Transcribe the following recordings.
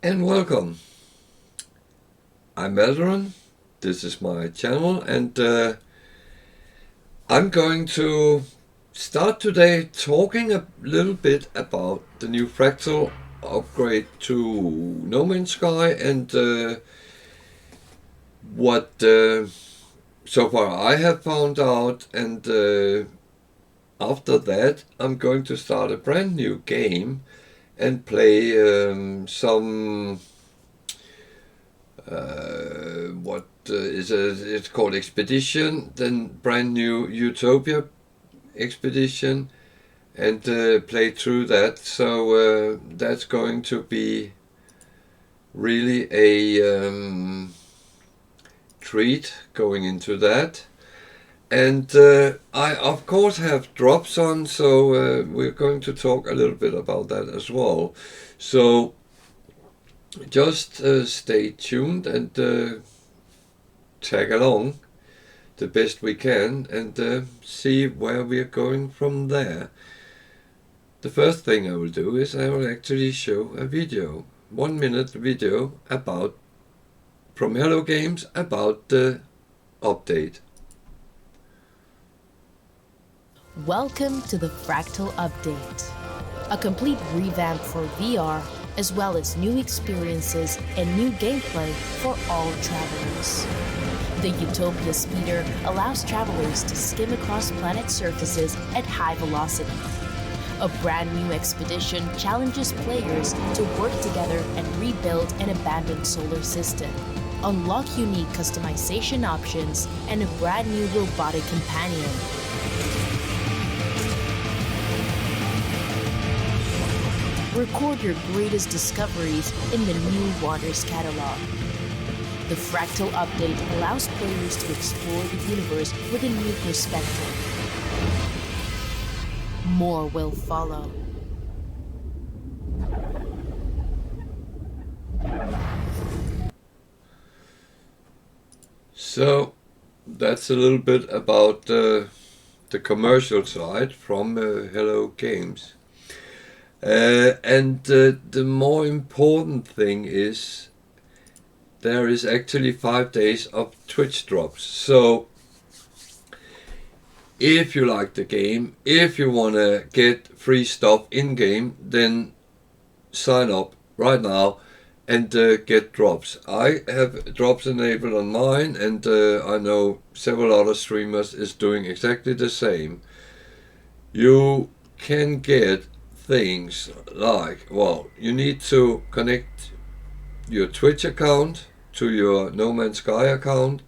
And welcome. I'm Eldron. This is my channel, and I'm going to start today talking a little bit about the new Fractal upgrade to No Man's Sky and what so far I have found out. And after that, I'm going to start a brand new game and play some. It's called Expedition, then brand new Utopia Expedition, and play through that. So that's going to be really a treat going into that. And I of course have drops on, so we're going to talk a little bit about that as well. So just stay tuned and tag along the best we can and see where we're going from there. The first thing I will do is I will actually show a video, 1 minute video about from Hello Games about the update. Welcome to the Fractal Update, a complete revamp for VR as well as new experiences and new gameplay for all travelers. The Utopia speeder allows travelers to skim across planet surfaces at high velocity. A brand new expedition challenges players to work together and rebuild an abandoned solar system, unlock unique customization options, and a brand new robotic companion. Record your greatest discoveries in the new Waters catalog. The Fractal Update allows players to explore the universe with a new perspective. More will follow. So that's a little bit about the commercial side from Hello Games. And the more important thing is there is actually 5 days of Twitch drops. So if you like the game, if you want to get free stuff in game, then sign up right now and get drops. I have drops enabled on mine, and I know several other streamers is doing exactly the same. You can get things like, well, you need to connect your Twitch account to your No Man's Sky account,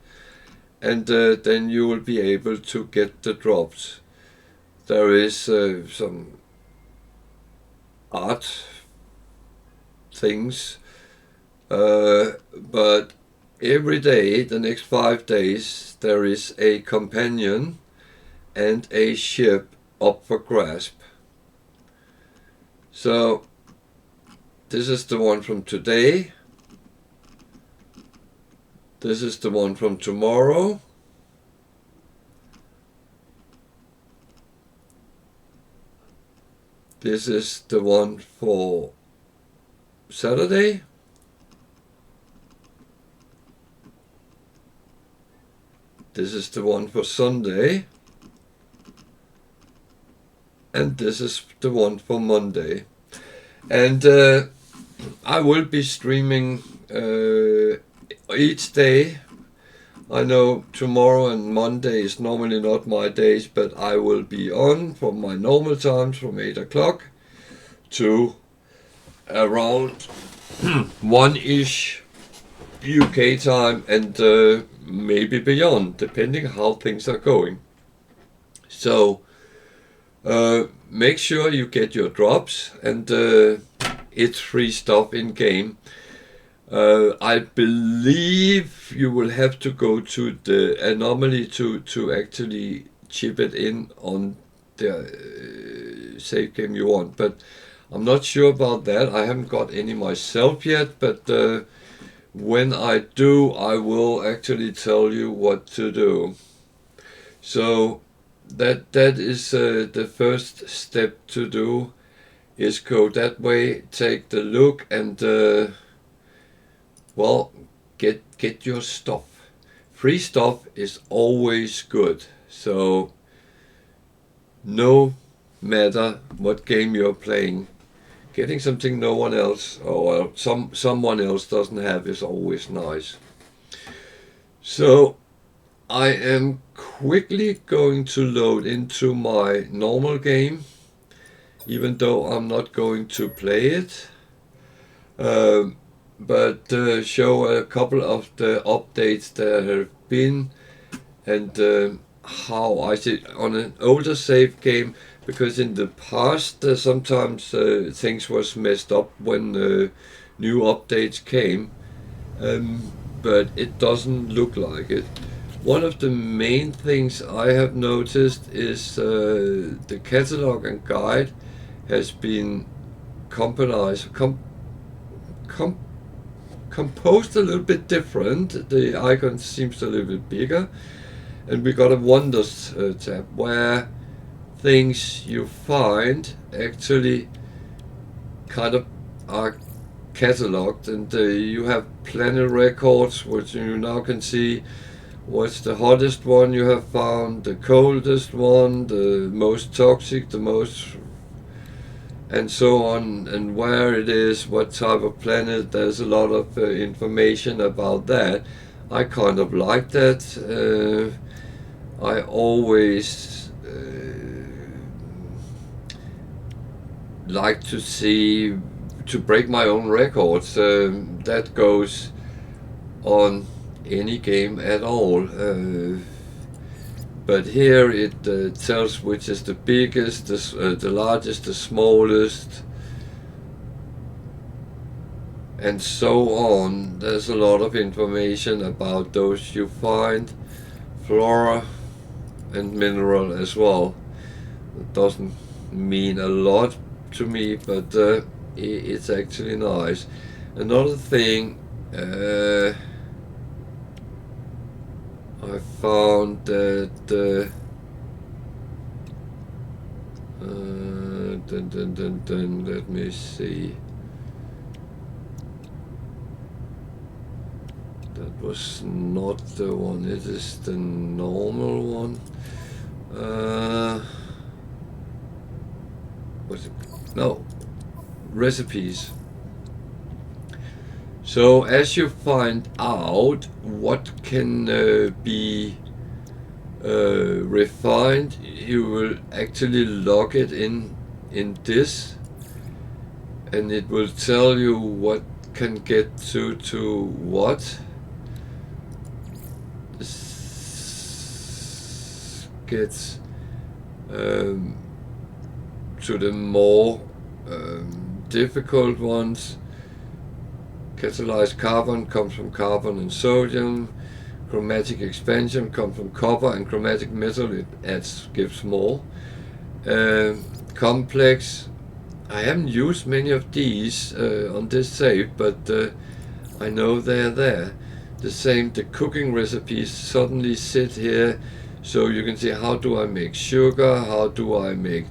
and then you will be able to get the drops. There is some art things, but every day, the next 5 days, there is a companion and a ship up for grasp. So this is the one from today. This is the one from tomorrow. This is the one for Saturday. This is the one for Sunday. And this is the one for Monday. And I will be streaming each day. I know tomorrow and Monday is normally not my days, but I will be on from my normal times from 8 o'clock to around 1-ish UK time, and maybe beyond, depending how things are going. So make sure you get your drops, and it's free stuff in game. I believe you will have to go to the anomaly to actually chip it in on the save game you want, but I'm not sure about that. I haven't got any myself yet, but when I do, I will actually tell you what to do. So that is the first step to do, is go that way, take the look, and well, get your stuff. Free stuff is always good. So no matter what game you're playing, getting something no one else or someone else doesn't have is always nice. So I am quickly going to load into my normal game, even though I'm not going to play it. But show a couple of the updates that have been, and how I see on an older save game, because in the past sometimes things was messed up when new updates came, but it doesn't look like it. One of the main things I have noticed is the catalog and guide has been composed a little bit different. The icon seems a little bit bigger, and we got a wonders tab where things you find actually kind of are cataloged, and you have planet records, which you now can see what's the hottest one you have found, the coldest one, the most toxic, the most, and so on, and where it is, what type of planet. There's a lot of information about that. I kind of like that. I always like to see, to break my own records. That goes on any game at all. But here it tells which is the biggest, the largest, the smallest, and so on. There's a lot of information about those you find, flora and mineral as well. It doesn't mean a lot to me, but it's actually nice. Another thing, I found that let me see. That was not the one. It is the normal one. What's it? No, recipes. So as you find out what can be refined, you will actually log it in this, and it will tell you what can get to what. This gets to the more difficult ones. Catalyzed carbon comes from carbon and sodium. Chromatic expansion comes from copper and chromatic metal. It gives more. Complex. I haven't used many of these on this save, but I know they're there. The same, the cooking recipes suddenly sit here, so you can see how do I make sugar, how do I make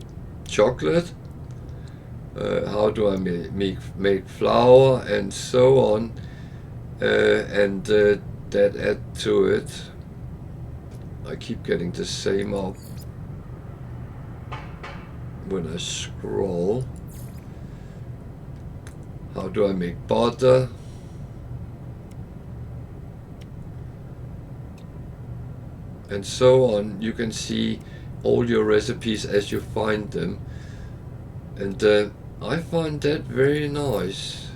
chocolate, how do I make flour, and so on, and that add to it. I keep getting the same up when I scroll. How do I make butter? And so on. You can see all your recipes as you find them, and I find that very nice,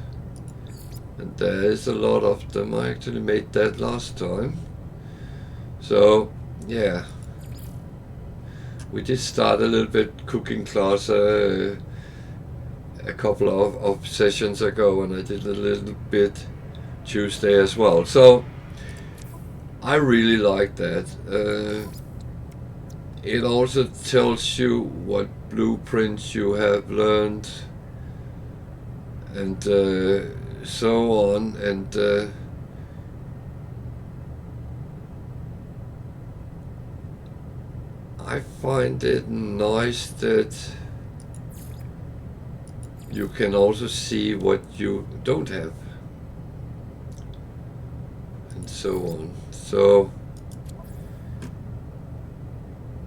and there is a lot of them. I actually made that last time, so yeah, we did start a little bit cooking class a couple of sessions ago, and I did a little bit Tuesday as well, so I really like that. It also tells you what blueprints you have learned, and so on, and I find it nice that you can also see what you don't have. and so on. So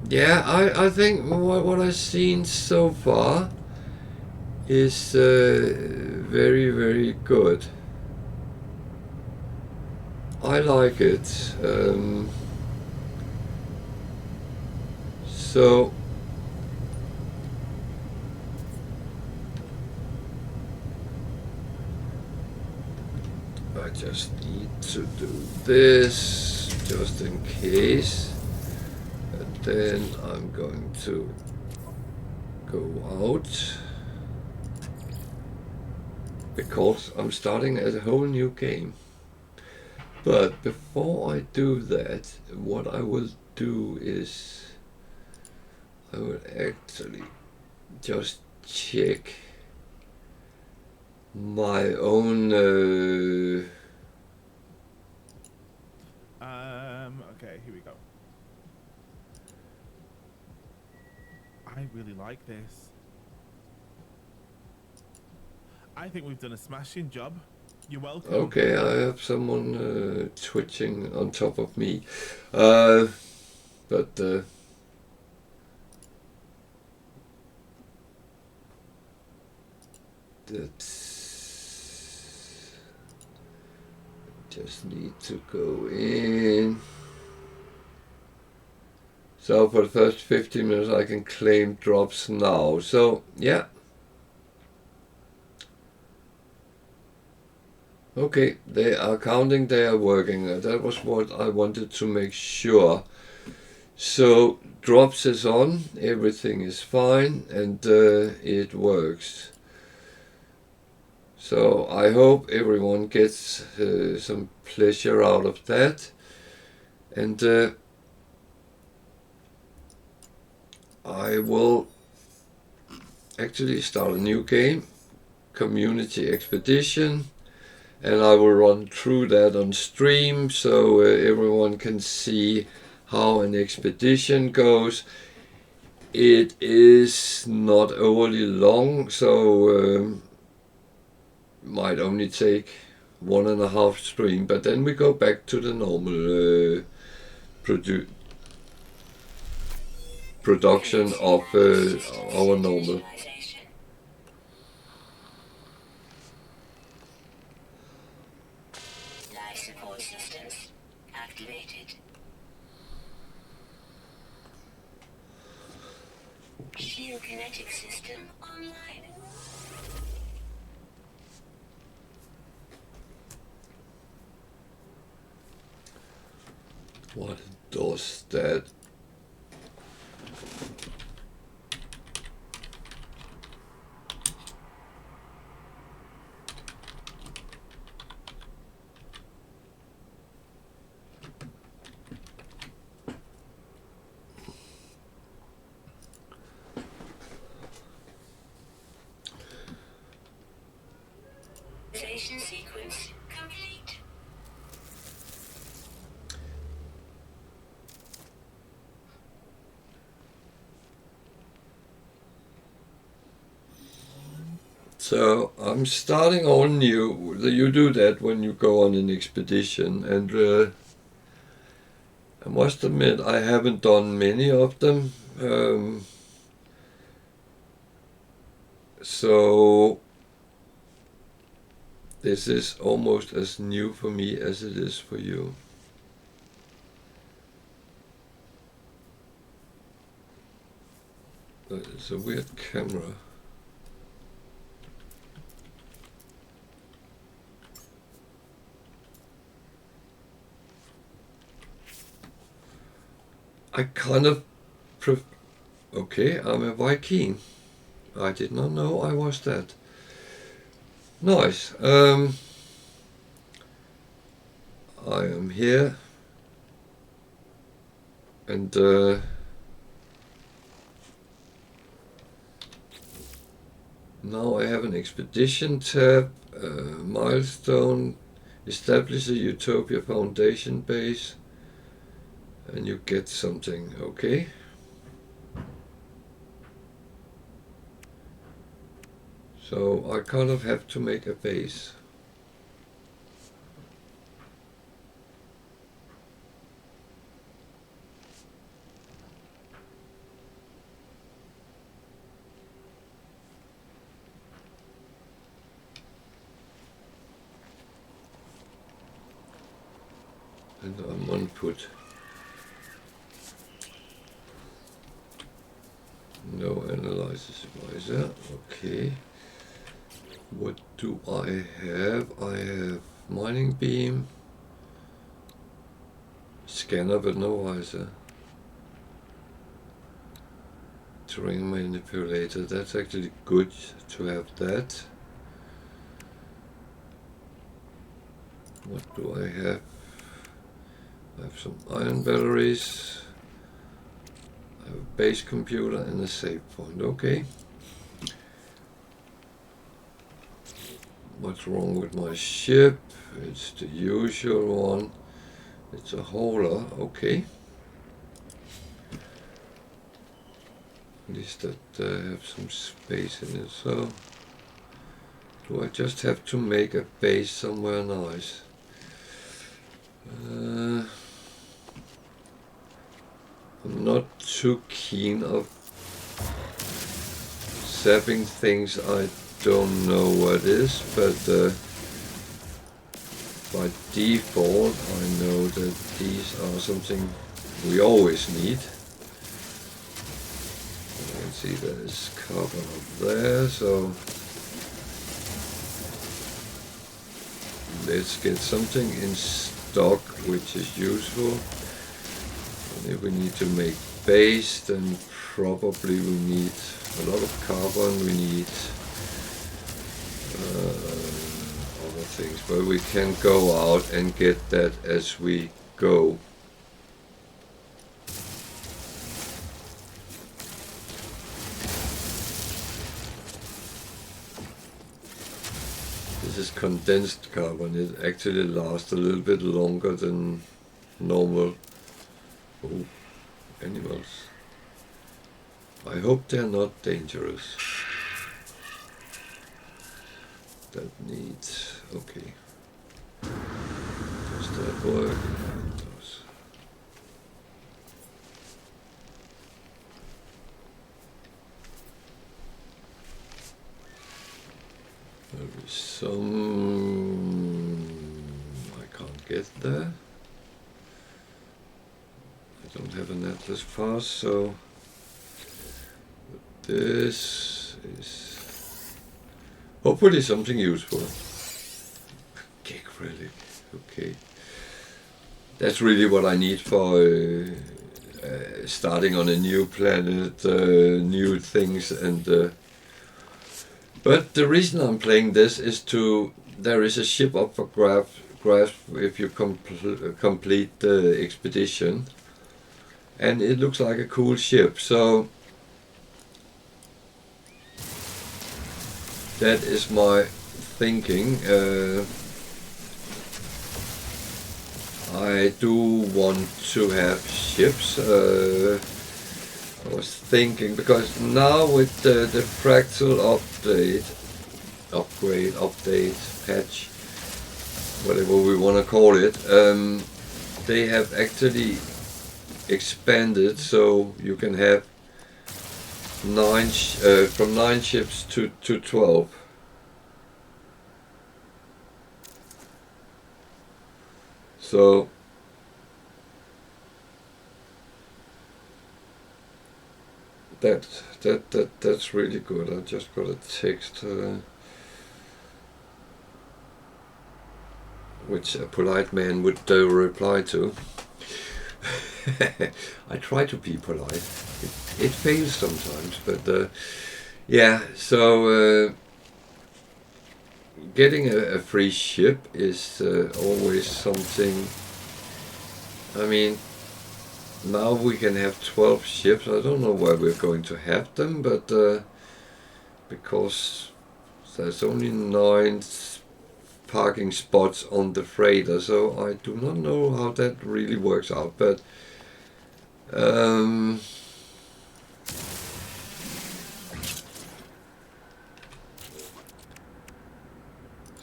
yeah, I think what I've seen so far is very, very good. I like it. So I just need to do this just in case, and then I'm going to go out because I'm starting a whole new game. But before I do that, what I will do is I will actually just check my own Okay, here we go. I really like this. I think we've done a smashing job. You're welcome. okay, I have someone twitching on top of me, but that's just need to go in. So for the first 15 minutes I can claim drops now. So yeah. Okay, they are counting, they are working. That was what I wanted to make sure. So drops is on, everything is fine, and it works. So I hope everyone gets some pleasure out of that. And I will actually start a new game, Community Expedition, and I will run through that on stream so everyone can see how an expedition goes. It is not overly long, so might only take 1.5 stream, but then we go back to the normal production of our normal. Life support systems activated. Geokinetic system online. What does that? Sequence complete. So I'm starting all new. You do that when you go on an expedition, and I must admit I haven't done many of them. So this is almost as new for me as it is for you. It's a weird camera. I kind of okay, I'm a Viking. I did not know I was that. Nice. I am here, and now I have an expedition tab, milestone, establish a Utopia foundation base, and you get something, okay? So I kind of have to make a base. and I'm on put. No analysis advisor. Okay. What do I have? I have mining beam, scanner but no visor, terrain manipulator. That's actually good to have that. What do I have? I have some iron batteries. I have a base computer and a save point. Okay. What's wrong with my ship? It's the usual one. It's a hauler. Okay. At least that have some space in it. So, do I just have to make a base somewhere nice? I'm not too keen of zapping things I don't know what is, but by default I know that these are something we always need. You can see there's carbon up there, so let's get something in stock which is useful. And if we need to make base, then probably we need a lot of carbon, we need other things, but we can go out and get that as we go. This is condensed carbon. It actually lasts a little bit longer than normal animals. I hope they're not dangerous. That needs, okay. Does that work? Yeah, it does. There is some, I can't get there. I don't have an atlas pass, so this is hopefully something useful. Cake relic, okay. That's really what I need for starting on a new planet, new things, and but the reason I'm playing this is there is a ship up for grabs if you complete the expedition, and it looks like a cool ship, so that is my thinking. I do want to have ships. I was thinking, because now with the Fractal update, patch, whatever we want to call it, they have actually expanded so you can have from 9 ships to 12. So that's really good. I just got a text which a polite man would reply to. I try to be polite. It fails sometimes, but yeah. So getting a free ship is always something. I mean, now we can have 12 ships. I don't know where we're going to have them, but because there's only 9 parking spots on the freighter, so I do not know how that really works out, but so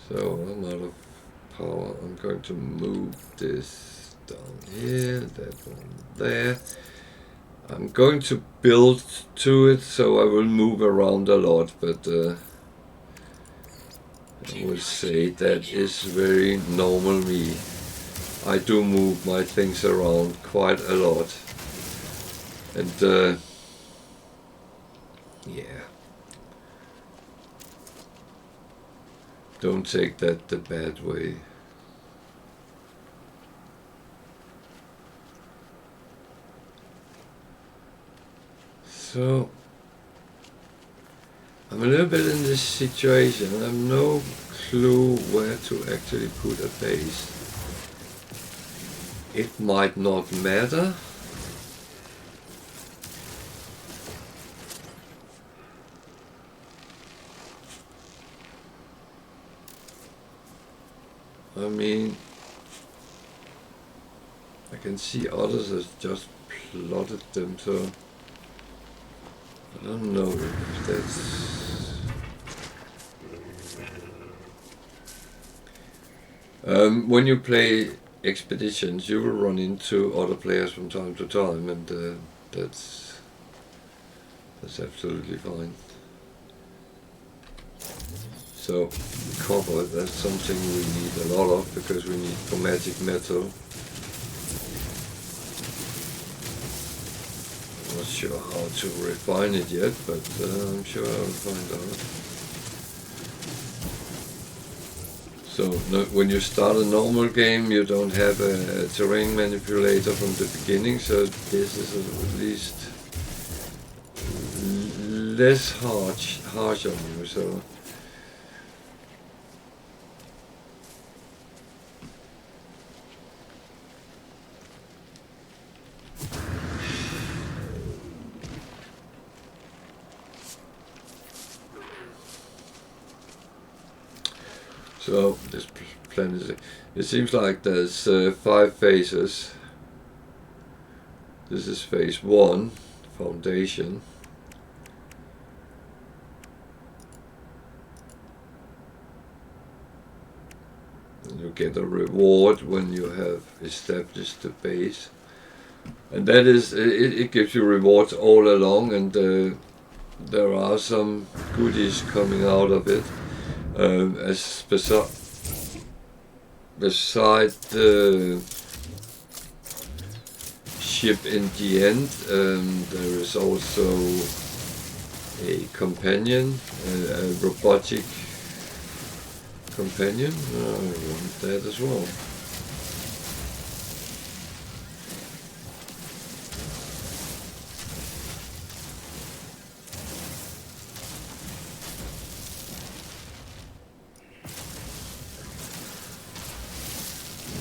I'm out of power. I'm going to move this down here, that one there. I'm going to build to it, so I will move around a lot, but I would say that is very normal me. I do move my things around quite a lot, and yeah, don't take that the bad way. So I'm a little bit in this situation. I have no clue where to actually put a base. It might not matter. I mean, I can see others have just plotted them, so I don't know if that's... when you play expeditions, you will run into other players from time to time, and that's absolutely fine. So copper, that's something we need a lot of, because we need chromatic metal. Not sure how to refine it yet, but I'm sure I'll find out. So when you start a normal game, you don't have a terrain manipulator from the beginning, so this is at least less harsh on you. So this plan is... It seems like there's 5 phases. This is phase 1, foundation. And you get a reward when you have established the base. And that is, it gives you rewards all along, and there are some goodies coming out of it. As beside the ship in the end, there is also a companion, a robotic companion. I want that as well.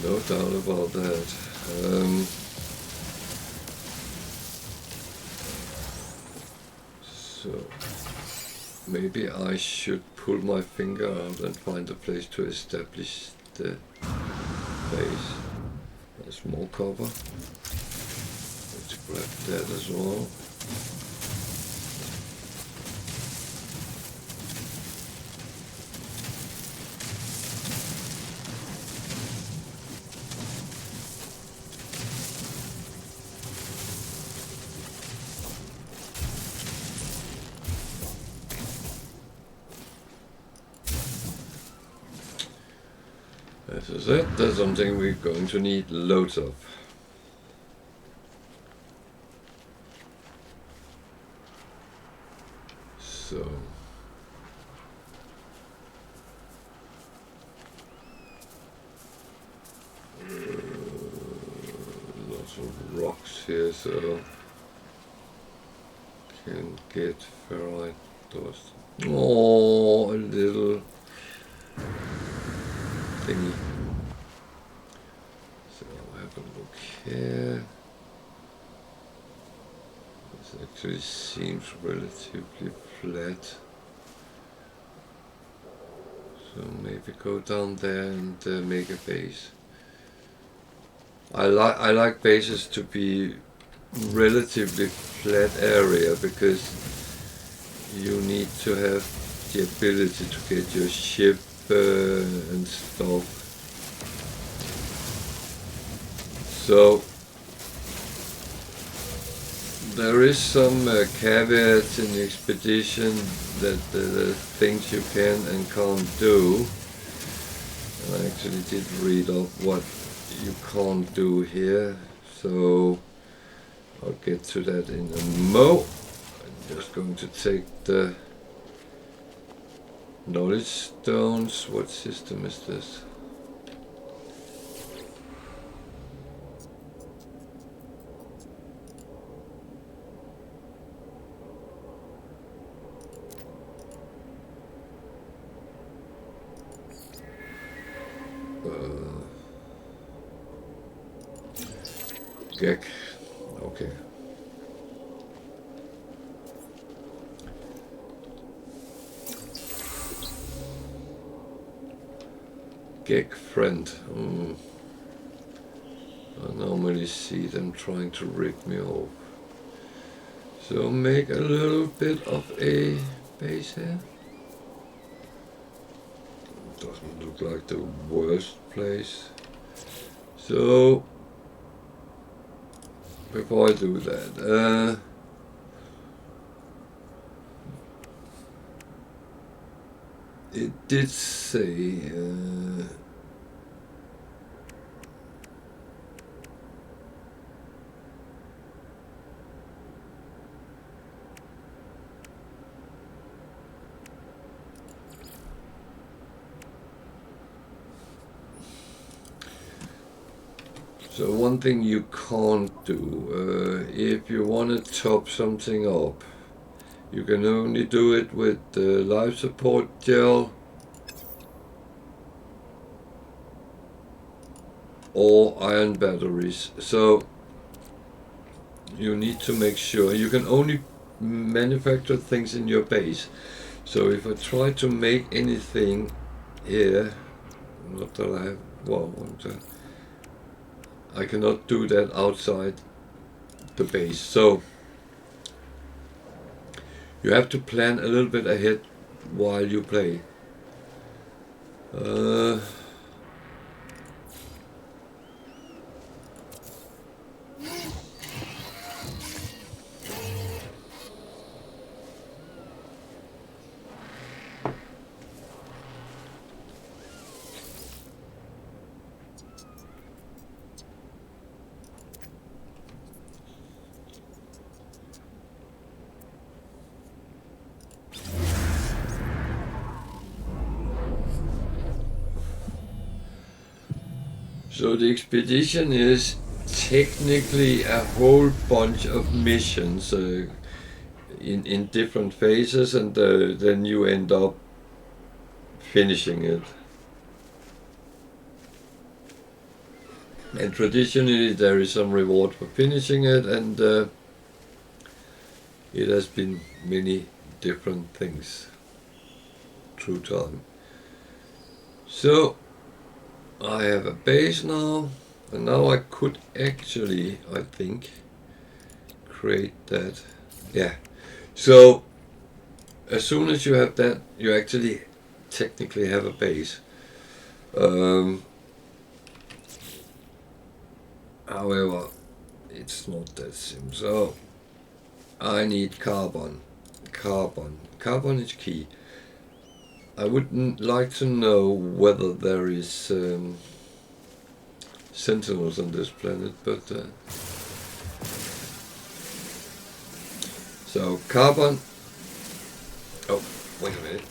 No doubt about that. So maybe I should pull my finger out and find a place to establish the base. There's more copper. Let's grab that as well. This is it. That's something we're going to need loads of. So lots of rocks here, so can get ferrite dust. Oh, a little thingy. So have a look here. This actually seems relatively flat. So maybe go down there and make a base. I like bases to be relatively flat area, because you need to have the ability to get your ship and stuff. So there is some caveats in the expedition, that the things you can and can't do. I actually did read up what you can't do here, so I'll get to that in a mo. I'm just going to take the knowledge stones. What system is this? Gek. Okay. Gek friend. I normally see them trying to rip me off. So make a little bit of a base here. Doesn't look like the worst place. So before I do that, it did say so one thing you can't do, if you want to top something up, you can only do it with the life support gel or iron batteries. So you need to make sure you can only manufacture things in your base. So if I try to make anything here, not that I have, well, I cannot do that outside the base. So you have to plan a little bit ahead while you play. So the expedition is technically a whole bunch of missions in different phases, and then you end up finishing it. And traditionally there is some reward for finishing it, and it has been many different things through time. So I have a base now, and now I could actually, I think, create that. Yeah. So as soon as you have that, you actually technically have a base. However, it's not that simple. So I need carbon. Carbon is key. I would like to know whether there is sentinels on this planet, but so carbon. Oh, wait a minute.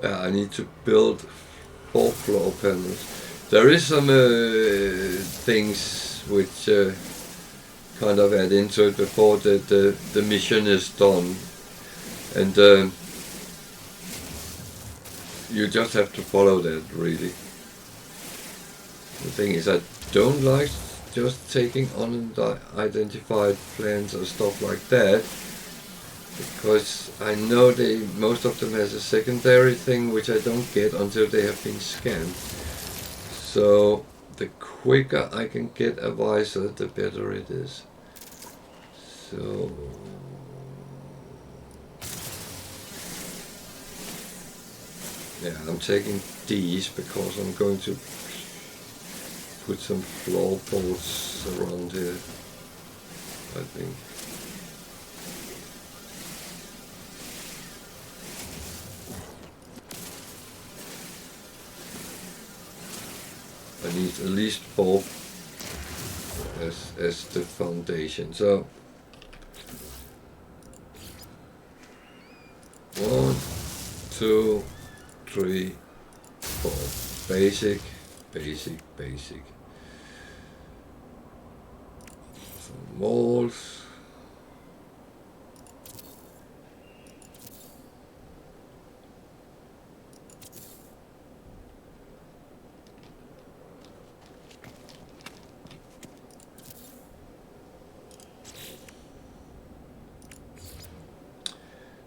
I need to build 4 floor panels. There is some things which kind of add into it before the mission is done, and you just have to follow that, really. The thing is, I don't like just taking unidentified plans or stuff like that, because I know most of them has a secondary thing which I don't get until they have been scanned. So the quicker I can get a visor, the better it is. So yeah, I'm taking these because I'm going to put some floorboards around here, I think. I need at least 4 as the foundation. So 1, 2, 3, 4. Basic, basic, basic. Some walls.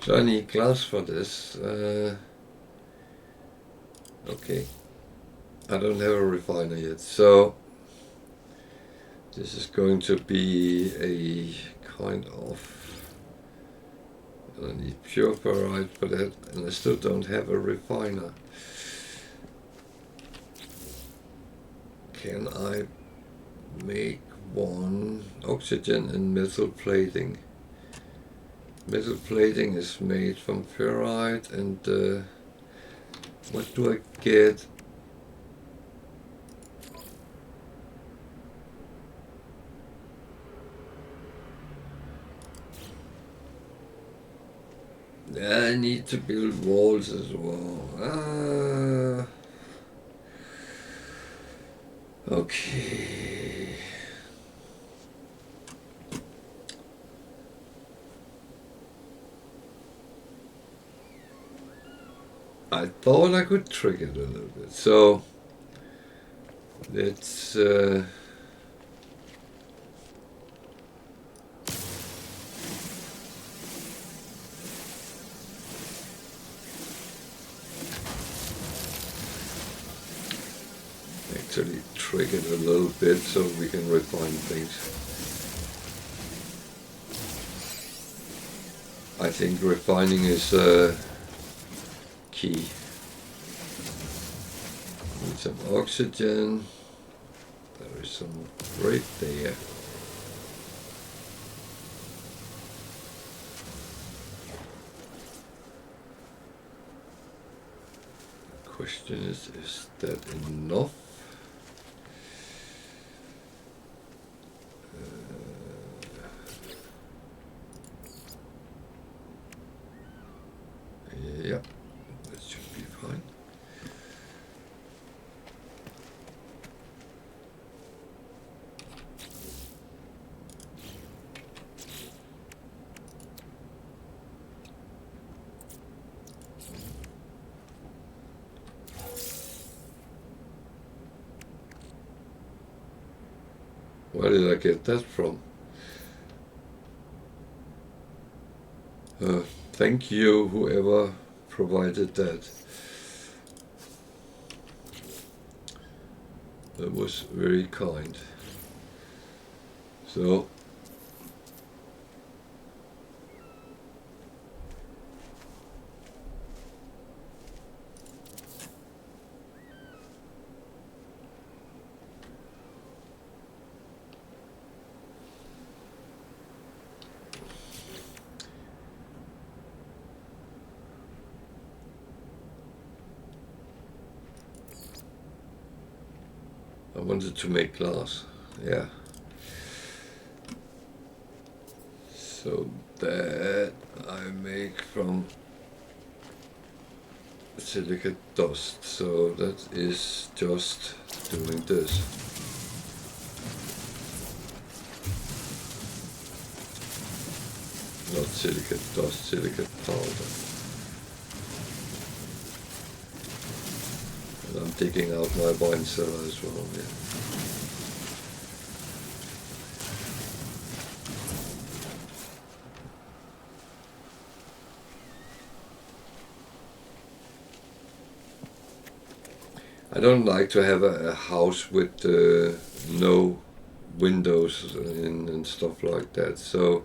So I need glass for this. Okay. I don't have a refiner yet, so this is going to be a kind of. I need pure ferrite for that, and I still don't have a refiner. Can I make one? Oxygen and metal plating? Metal plating is made from ferrite, and what do I get? I need to build walls as well. Okay. I thought I could trick it a little bit. So let's actually trick it a little bit so we can refine things. I think refining is key. Need some oxygen. There is some right there. The question is that enough? Yeah, that should be fine. Where did I get that from? Thank you, whoever provided that. That was very kind. So I wanted to make glass, yeah. So that I make from silicate dust. So that is just doing this. Not silicate dust, silicate powder. And I'm digging out my wine cellar as well, yeah. I don't like to have a house with no windows and stuff like that. So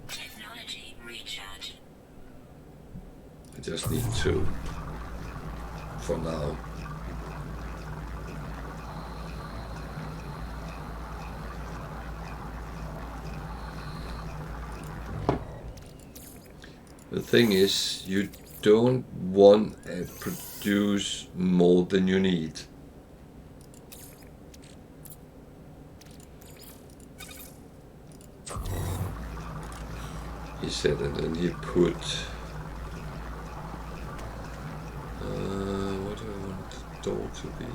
Technology recharge. I just need two for now. The thing is, you don't want to produce more than you need. He said, and then he put what do I want the door to be?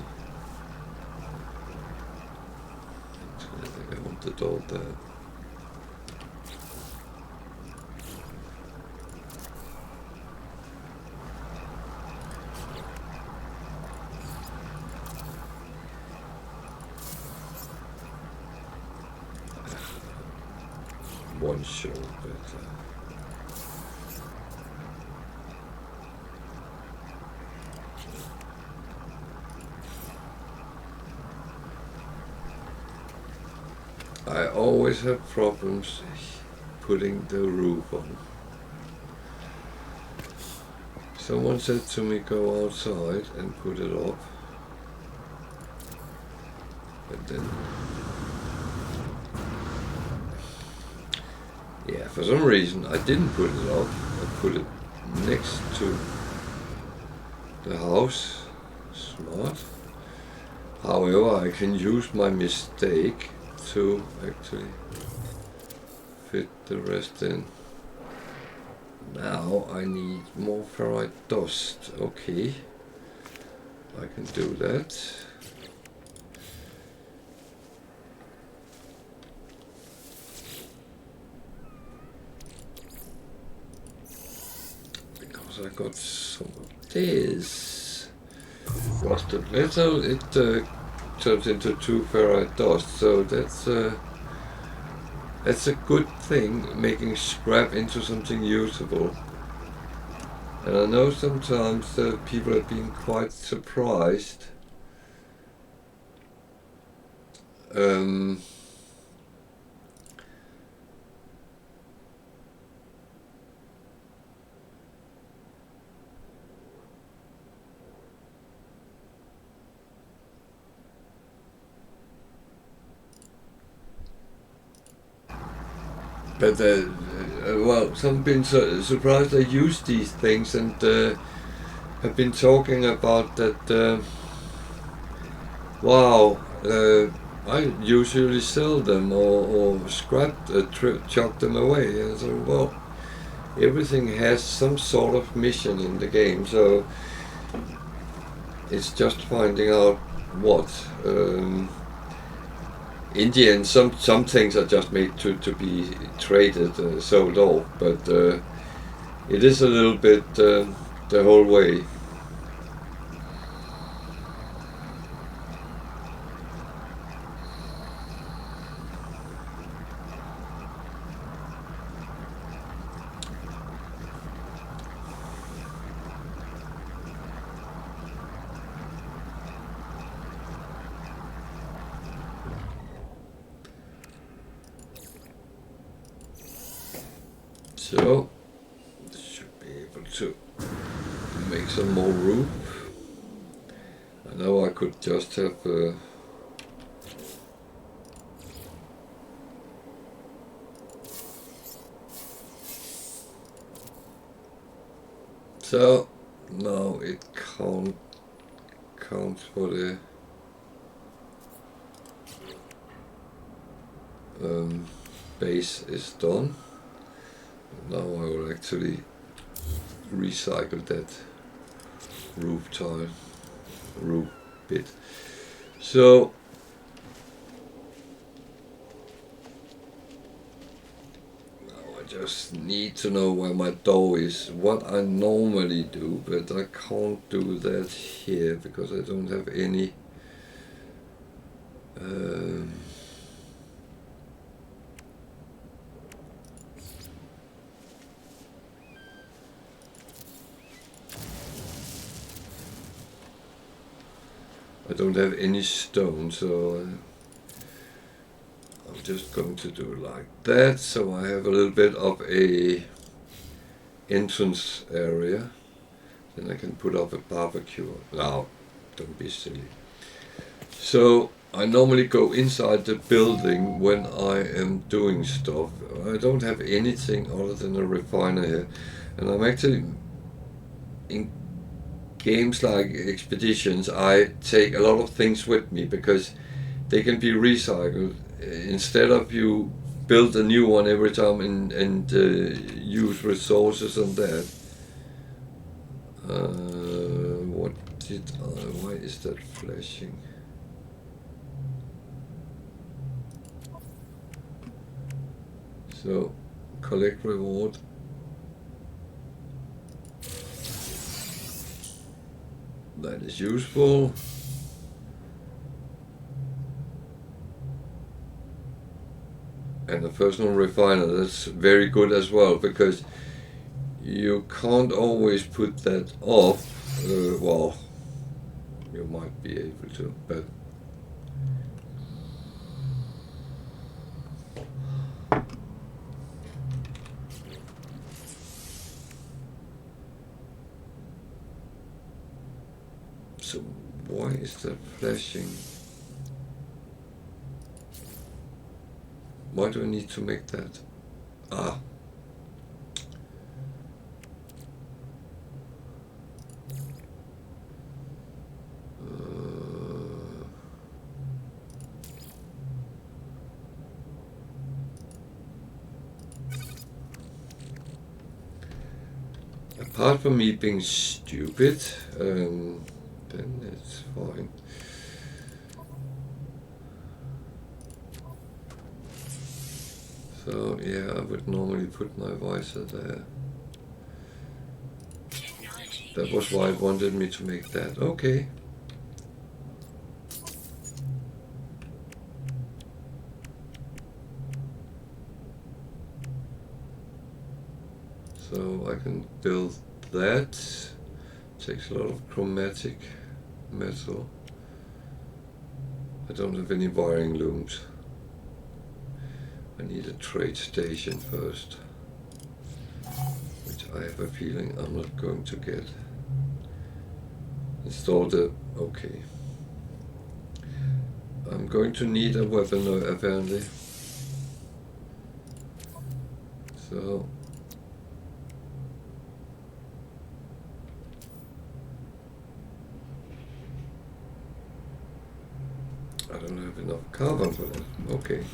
Actually, I think I want the door there. One show, but I always have problems putting the roof on. Someone said to me, go outside and put it up, but then yeah, for some reason I didn't put it up. I put it next to the house. Smart. However, I can use my mistake to actually fit the rest in. Now I need more ferrite dust. Okay, I can do that. I got some of this rusted metal. It turns into 2 ferrite dust, so that's a good thing, making scrap into something usable. And I know sometimes people have been quite surprised but well, some have been surprised I use these things and have been talking about that. Wow, I usually sell them or scrap, chuck them away. And so, well, everything has some sort of mission in the game, so it's just finding out what. In the end, some things are just made to be traded, sold off, but it is a little bit the whole way. So, should be able to make some more roof. I know I could just have so now it counts for the base is done. Now I will actually recycle that roof tile, roof bit. So now I just need to know where my door is, what I normally do, but I can't do that here because I don't have any I don't have any stone, so I'm just going to do it like that. So I have a little bit of a entrance area. Then I can put up a barbecue. Now, don't be silly. So I normally go inside the building when I am doing stuff. I don't have anything other than a refiner here. And I'm actually, in games like Expeditions, I take a lot of things with me because they can be recycled. Instead of you build a new one every time and use resources on that. Why is that flashing? So, collect reward. That is useful. And a personal refiner, that's very good as well, because you can't always put that off. Well, you might be able to, but so why is that flashing? Why do I need to make that? Ah. Apart from me being stupid, then it's fine. So yeah, I would normally put my visor there. That was why it wanted me to make that. Okay. So I can build that. Takes a lot of chromatic metal. I don't have any wiring looms. I need a trade station first, which I have a feeling I'm not going to get. Install the... okay. I'm going to need a weapon apparently. So... I don't have enough carbon for that. Okay.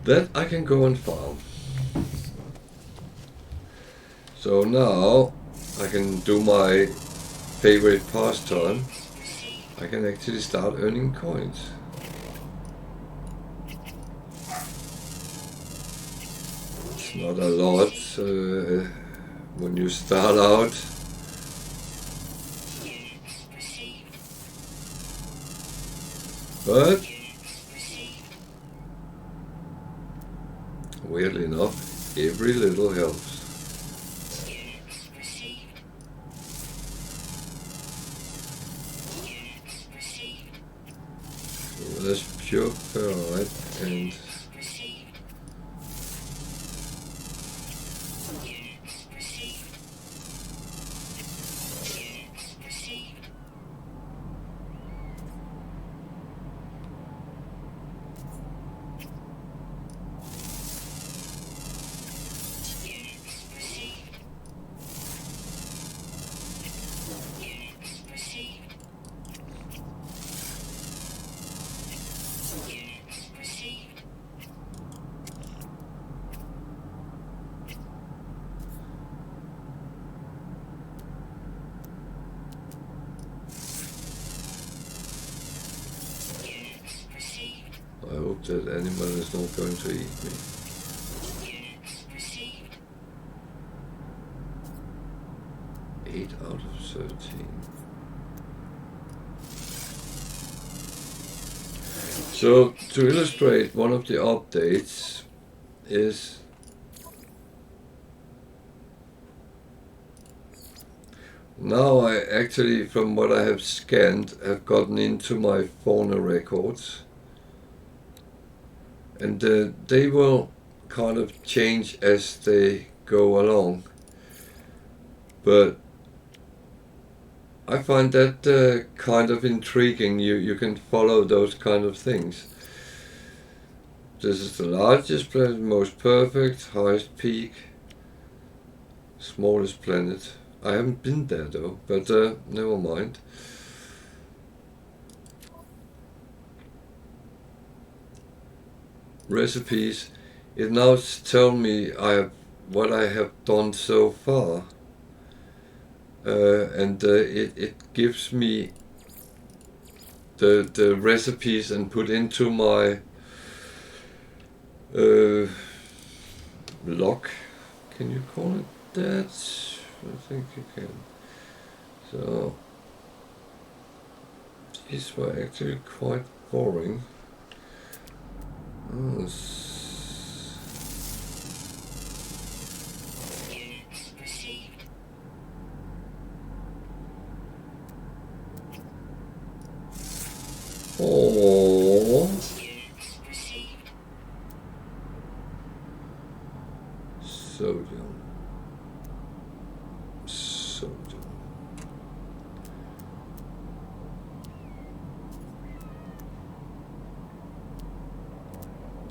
That I can go and farm. So now I can do my favorite pastime. I can actually start earning coins. It's not a lot when you start out. But weirdly enough, every little helps. So that's pure ferrite and I hope that animal is not going to eat me. Eight out of 13. So to illustrate, one of the updates is Now I actually, from what I have scanned, have gotten into my fauna records, and they will kind of change as they go along. But I find that kind of intriguing. You can follow those kind of things. This is the largest planet, most perfect, highest peak, smallest planet. I haven't been there though, but never mind. Recipes. It now tells me what I have done so far, and it gives me the recipes and put into my log. Can you call it that? I think you can. So these were actually quite boring. Units received. Oh, Units received. sodium.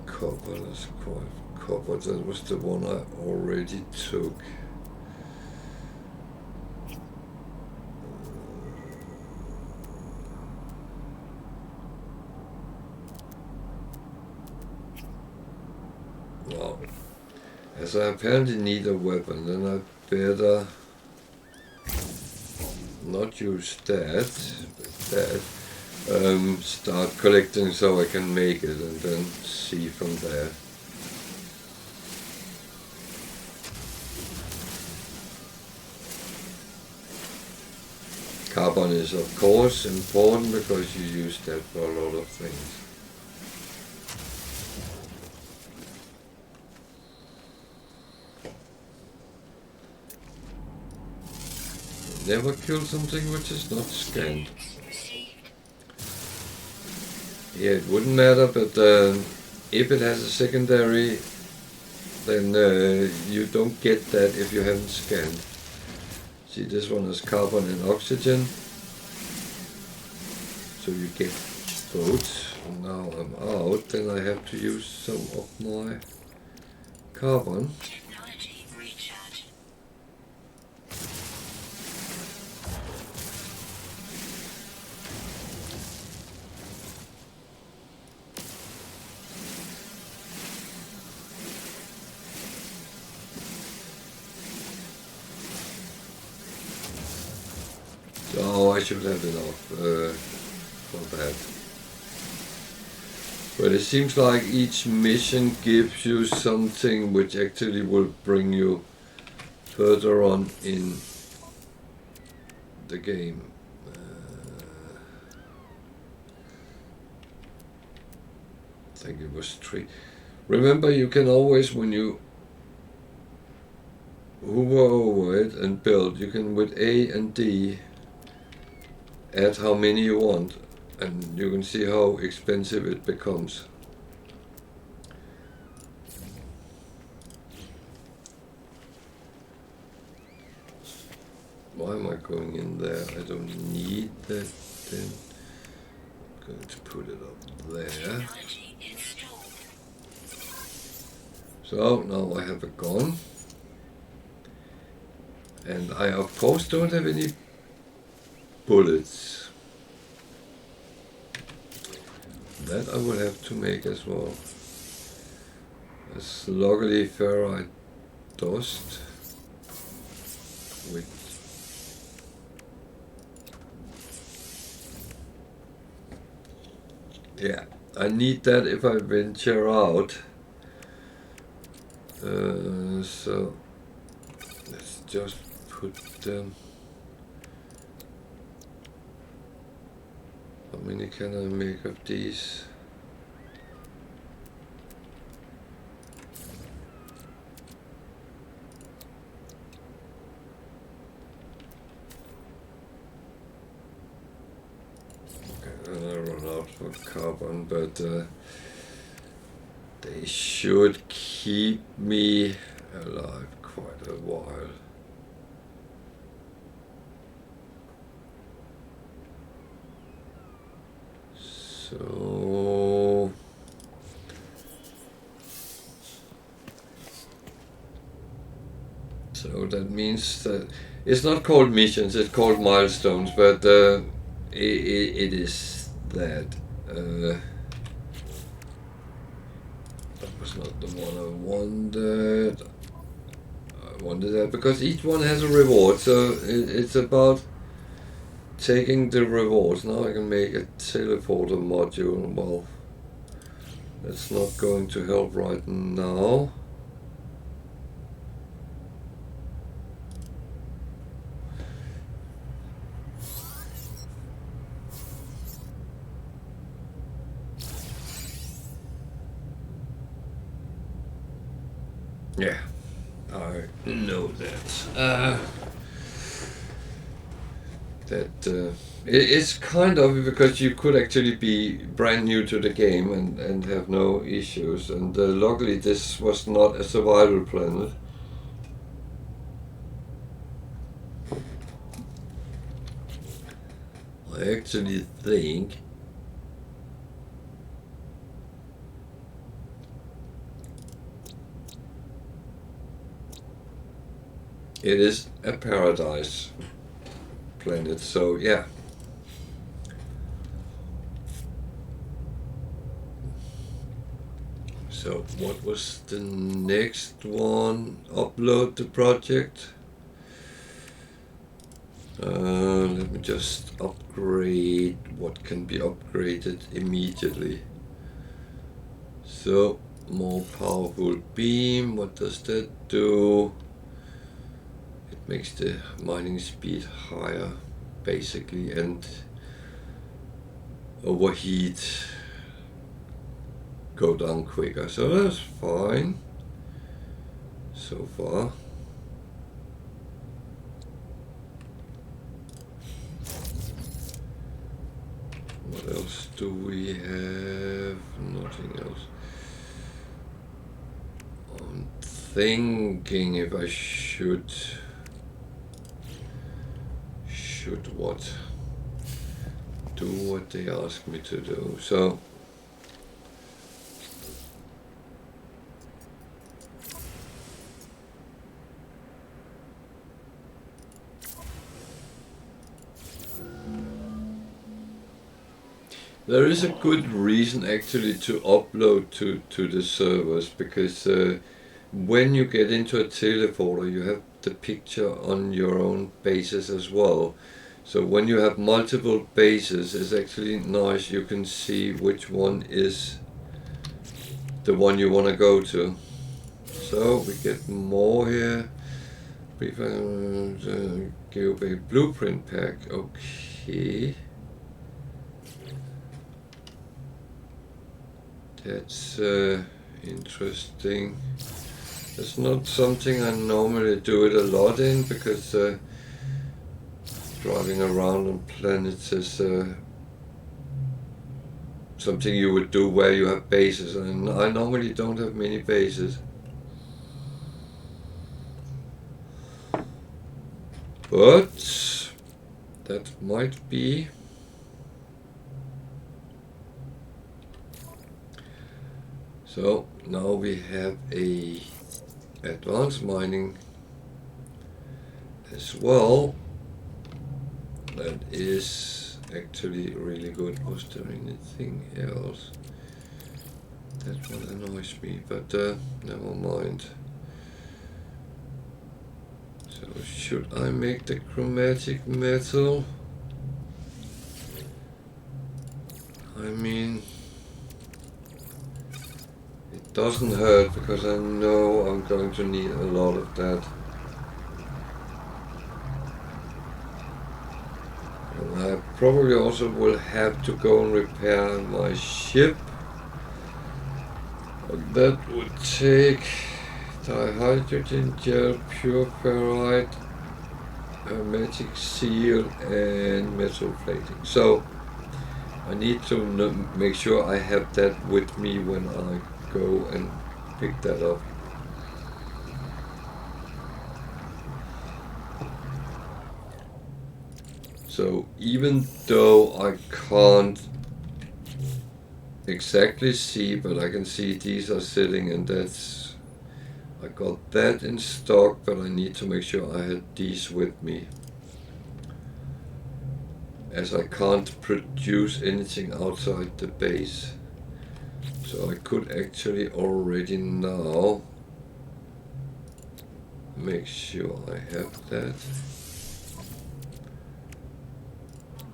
Copper, that's quite copper. That was the one I already took. Now, as I apparently need a weapon, then I better not use that, but that. Start collecting so I can make it and then see from there. Carbon is of course important because you use that for a lot of things. Never kill something which is not scanned. Yeah, it wouldn't matter, but if it has a secondary, then you don't get that if you haven't scanned. See, this one has carbon and oxygen, so you get both. Now I'm out, then I have to use some of my carbon. Technology recharge. So I should have enough for that. But it seems like each mission gives you something which actually will bring you further on in the game. I think it was 3. Remember, you can always, when you hover over it and build, you can with A and D add how many you want, and you can see how expensive it becomes. Why am I going in there? I don't need that then. I'm going to put it up there. Technology installed. So now I have a gun. And I of course don't have any bullets. That I will have to make as well. A sluggly ferrite dust with yeah, I need that if I venture out. So let's just put them. How many can I make of these? for carbon, but they should keep me alive quite a while. So that means that it's not called missions, it's called milestones, but it is that. That was not the one I wanted. I wanted that because each one has a reward, so it's about taking the rewards. Now I can make a teleporter module. Well, that's not going to help right now. Yeah, I know that. It's kind of because you could actually be brand new to the game and have no issues, and luckily this was not a survival planet. I actually think it is a paradise planet, so yeah. So what was the next one? Upload the project. Let me just upgrade what can be upgraded immediately. So more powerful beam, what does that do? It makes the mining speed higher basically, and overheat go down quicker, so that's fine so far. What else do we have? Nothing else. I'm thinking if I should what? Do what they ask me to do. So there is a good reason actually to upload to the servers, because when you get into a teleporter you have the picture on your own bases as well. So when you have multiple bases, it's actually nice, you can see which one is the one you want to go to. So we get more here. Geobay blueprint pack, okay. That's interesting. It's not something I normally do it a lot in, because driving around on planets is something you would do where you have bases, and I normally don't have many bases. But that might be. So now we have a advanced mining as well. That is actually really good. Was there anything else? That one annoys me, but never mind. So should I make the chromatic metal? I mean, it doesn't hurt, because I know I'm going to need a lot of that. And I probably also will have to go and repair my ship. But that would take dihydrogen gel, pure ferrite, hermetic seal, and metal plating. So I need to make sure I have that with me when I go and pick that up. So even though I can't exactly see, but I can see these are sitting, and that's, I got that in stock, but I need to make sure I had these with me, as I can't produce anything outside the base. So I could actually already now make sure I have that.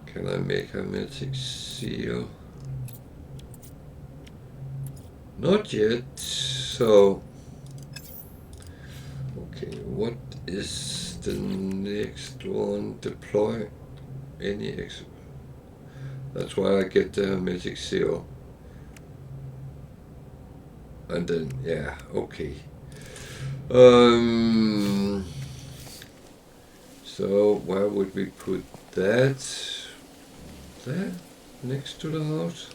Can I make a magic seal? Not yet. So, okay, what is the next one? Deploy any X. That's why I get the magic seal. And then, yeah, okay. So where would we put that? There, next to the house.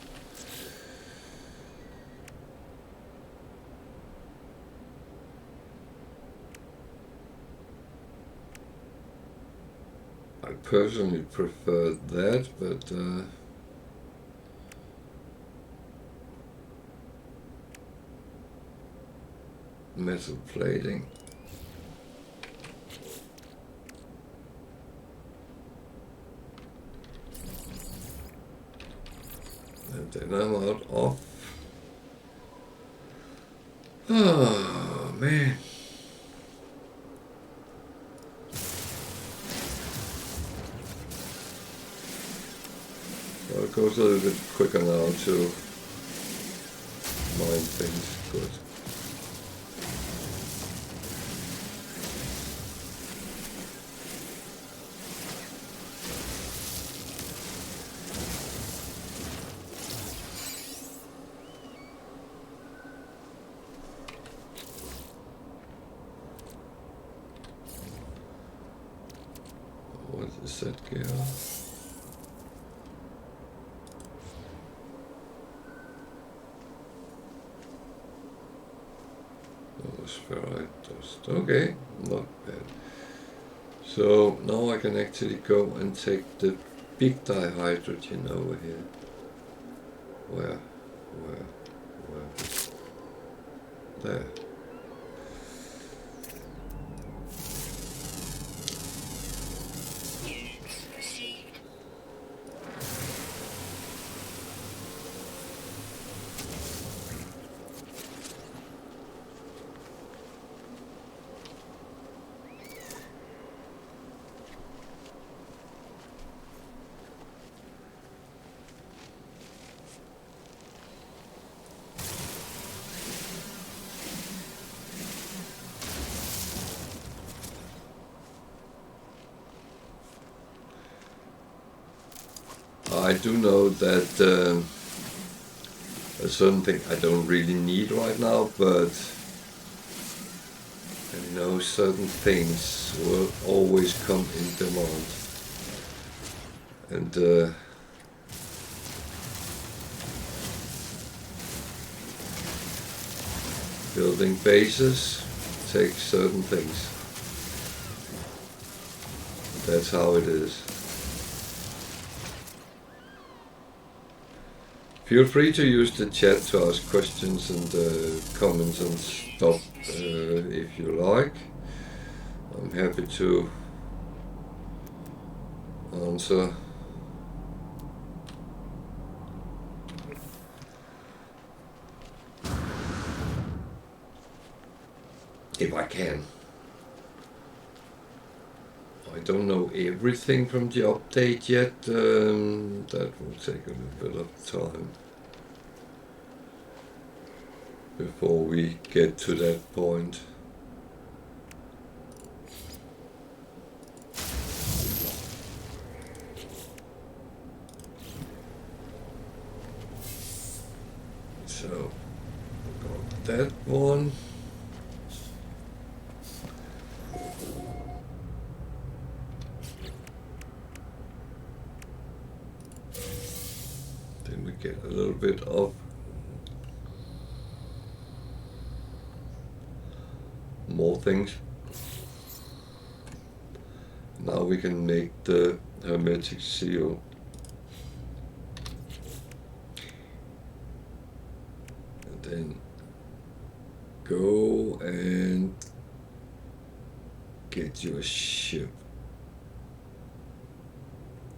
I personally prefer that, but metal plating. And then I'm out of. Oh man. Well, it goes a little bit quicker now to mine things. Good. What is that gear? Ferrite dust. Okay, not bad. So now I can actually go and take the big dihydrogen over here. Where? There. Units received. I do know that a certain thing I don't really need right now, but I know certain things will always come in demand. And building bases takes certain things. That's how it is. Feel free to use the chat to ask questions and comments and stuff if you like. I'm happy to answer. If I can. I don't know everything from the update yet. That will take a little bit of time before we get to that point. So, got that one. get a little bit of more things. Now we can make the hermetic seal. And then go and get your ship.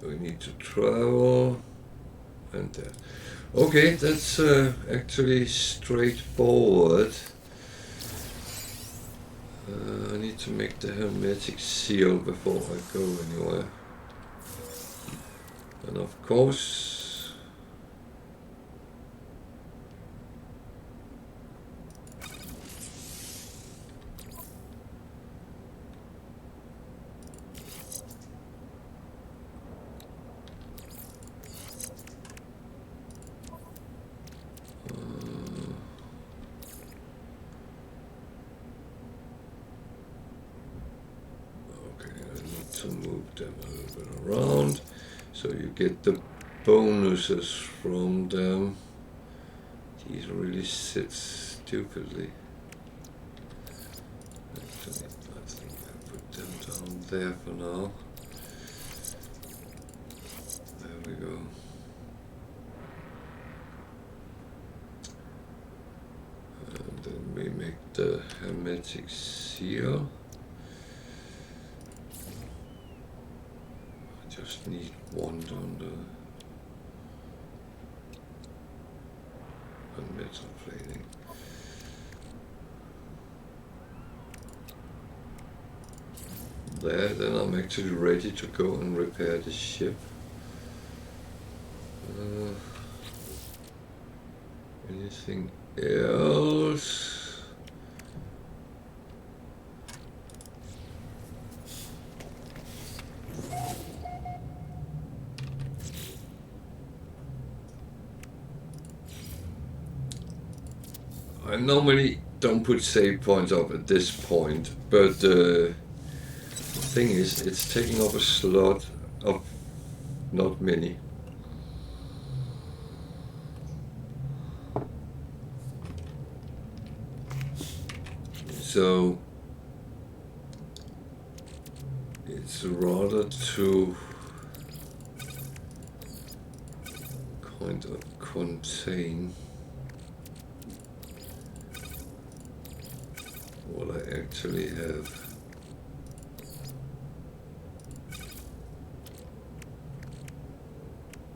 We need to travel and that. Okay, that's actually straightforward. I need to make the hermetic seal before I go anywhere. And of course, to move them a little bit around so you get the bonuses from them. These really sit stupidly. Actually, I think I put them down there for now. There we go. And then we make the hermetic seal. Just need one on the metal plating. There, then I'm actually ready to go and repair the ship. Anything else? I normally don't put save points up at this point, but the thing is, it's taking up a slot of not many. So it's rather to kind of contain what I actually have.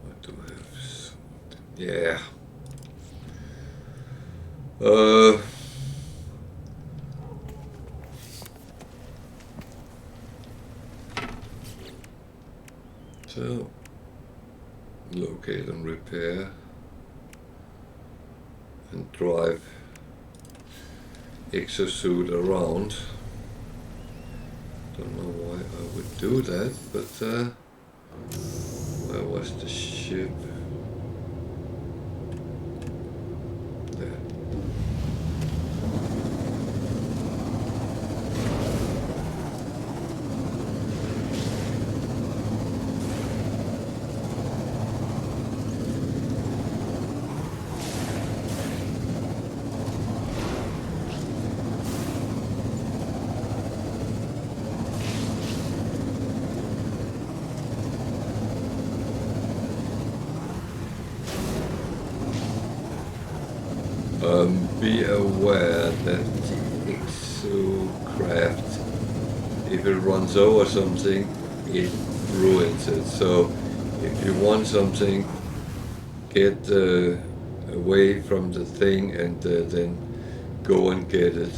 I do have something. Yeah. So locate and repair and drive exosuit around. Don't know why I would do that, but where was the ship? There. Be aware that the exocraft, if it runs over something, it ruins it. So if you want something, get away from the thing and then go and get it.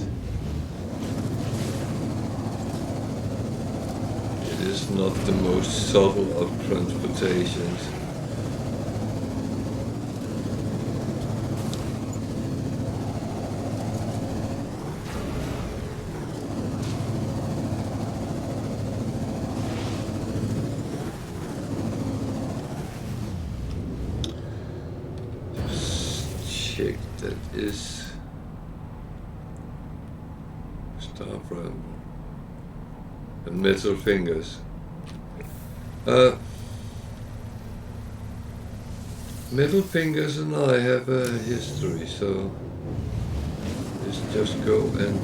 It is not the most subtle of transportations. Check that is star frame and metal fingers. Metal Fingers and I have a history, so let's just go and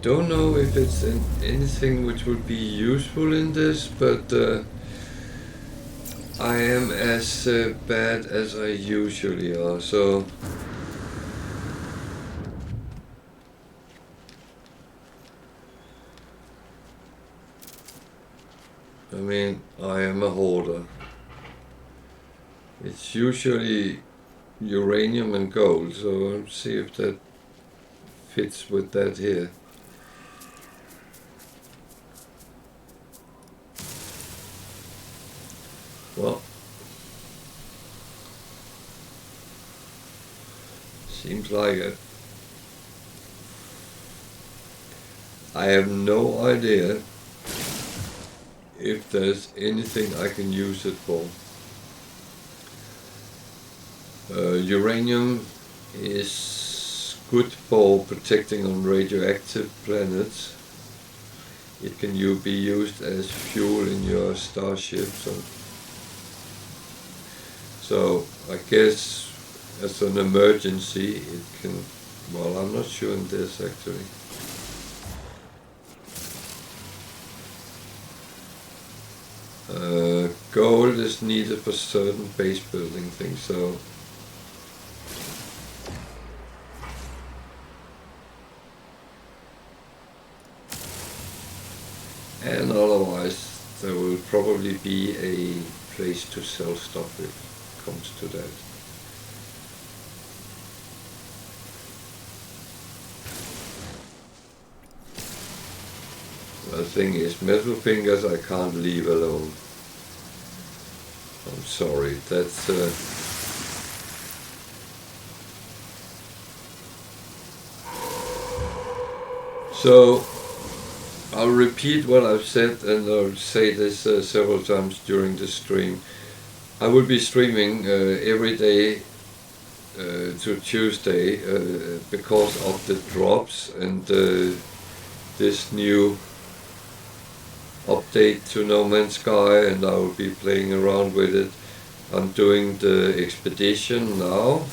don't know if it's anything which would be useful in this, but I am as bad as I usually are, so I mean, I am a hoarder. It's usually uranium and gold, so let's see if that fits with that here. Well, seems like it. I have no idea if there's anything I can use it for. Uranium is good for protecting on radioactive planets. It can be used as fuel in your starships. So I guess as an emergency it can, well, I'm not sure in this actually. Gold is needed for certain base building things, so and otherwise there will probably be a place to sell stuff if it comes to that. The thing is, Metal Fingers I can't leave alone. I'm sorry, that's so I'll repeat what I've said, and I'll say this several times during the stream. I will be streaming every day to Tuesday because of the drops and this new update to No Man's Sky, and I will be playing around with it. I'm doing the expedition now.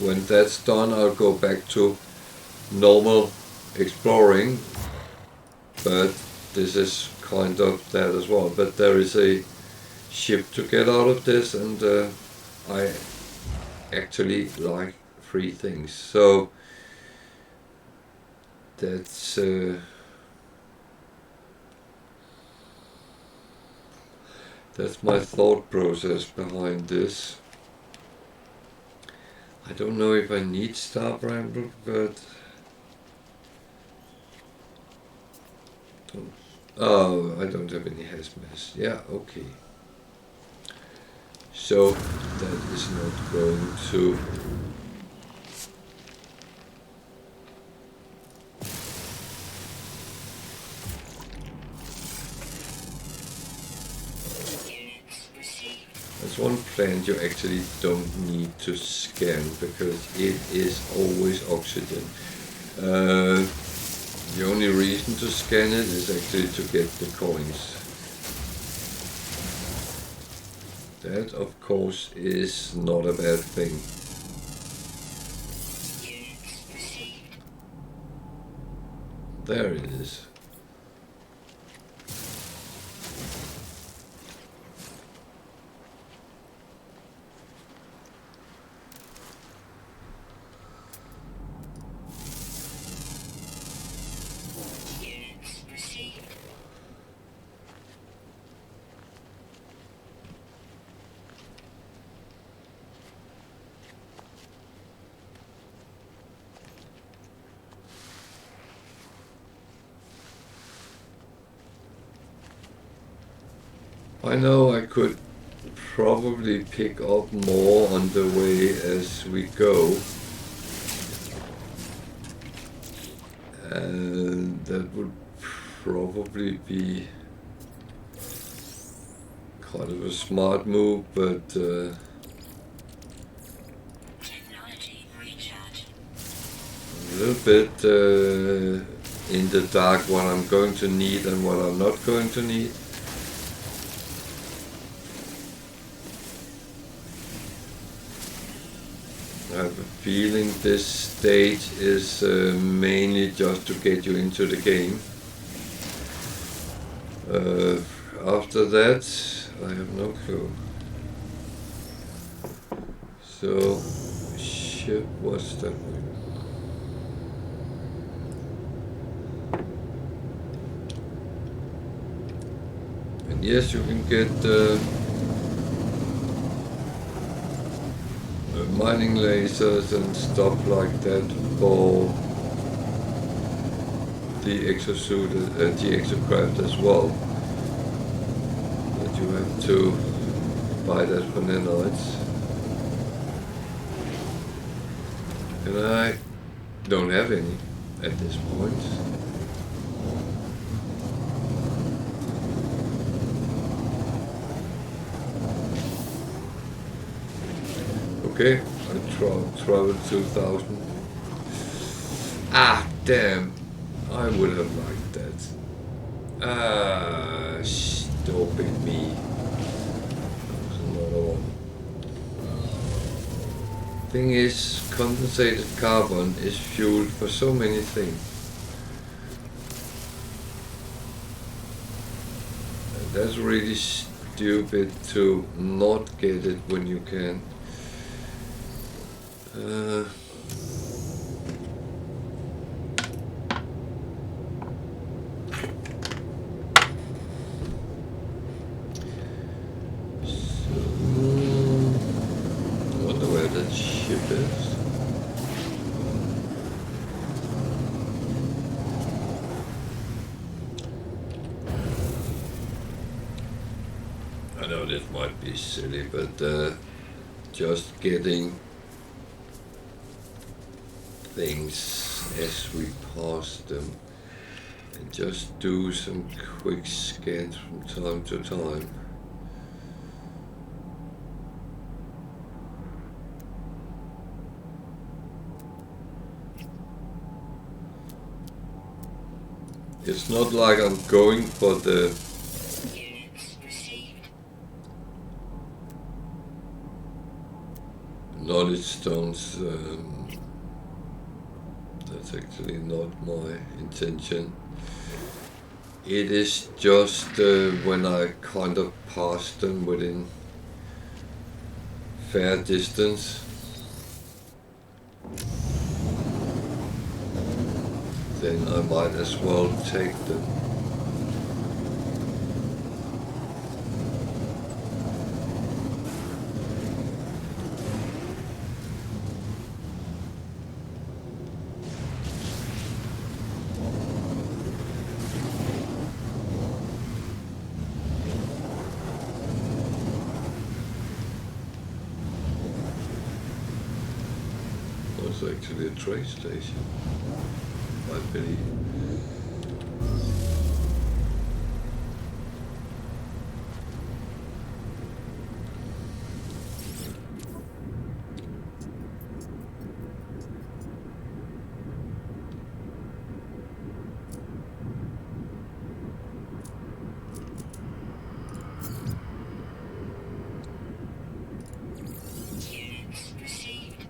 When that's done, I'll go back to normal exploring, but this is kind of that as well. But there is a ship to get out of this, and I actually like free things, so that's my thought process behind this. I don't know if I need Star Bramble, but oh, I don't have any hazmat. Yeah, okay. So that is not going to That's one plant you actually don't need to scan because it is always oxygen. The only reason to scan it is actually to get the coins. That, of course, is not a bad thing. There it is. I know I could probably pick up more on the way as we go, and that would probably be kind of a smart move, but Technology recharge. a little bit in the dark what I'm going to need and what I'm not going to need. feeling this stage is mainly just to get you into the game. After that, I have no clue. So, shit, what's that? And yes, you can get mining lasers and stuff like that for the exosuit, the exocraft as well. But you have to buy that for nanites. And I don't have any at this point. Okay, I traveled 2000. Ah, damn. I would have liked that. Ah, stupid me. That was another one. Thing is, condensated carbon is fuel for so many things. And that's really stupid to not get it when you can. Wonder where that ship is. I know this might be silly, but just getting things as we pass them and just do some quick scans from time to time. It's not like I'm going for the Units received. knowledge stones. That's actually not my intention. It is just when I kind of pass them within fair distance. Then I might as well take them. It's actually a train station, I believe. Units received.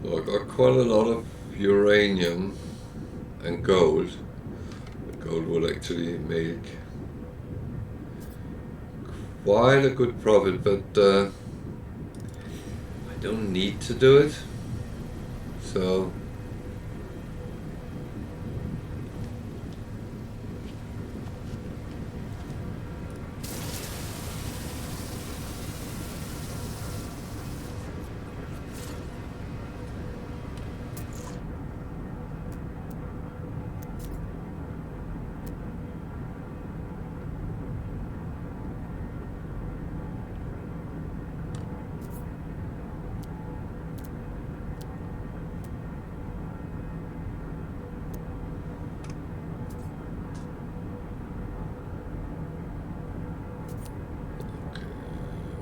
So I got quite a lot of uranium and gold. The gold will actually make quite a good profit, but I don't need to do it. So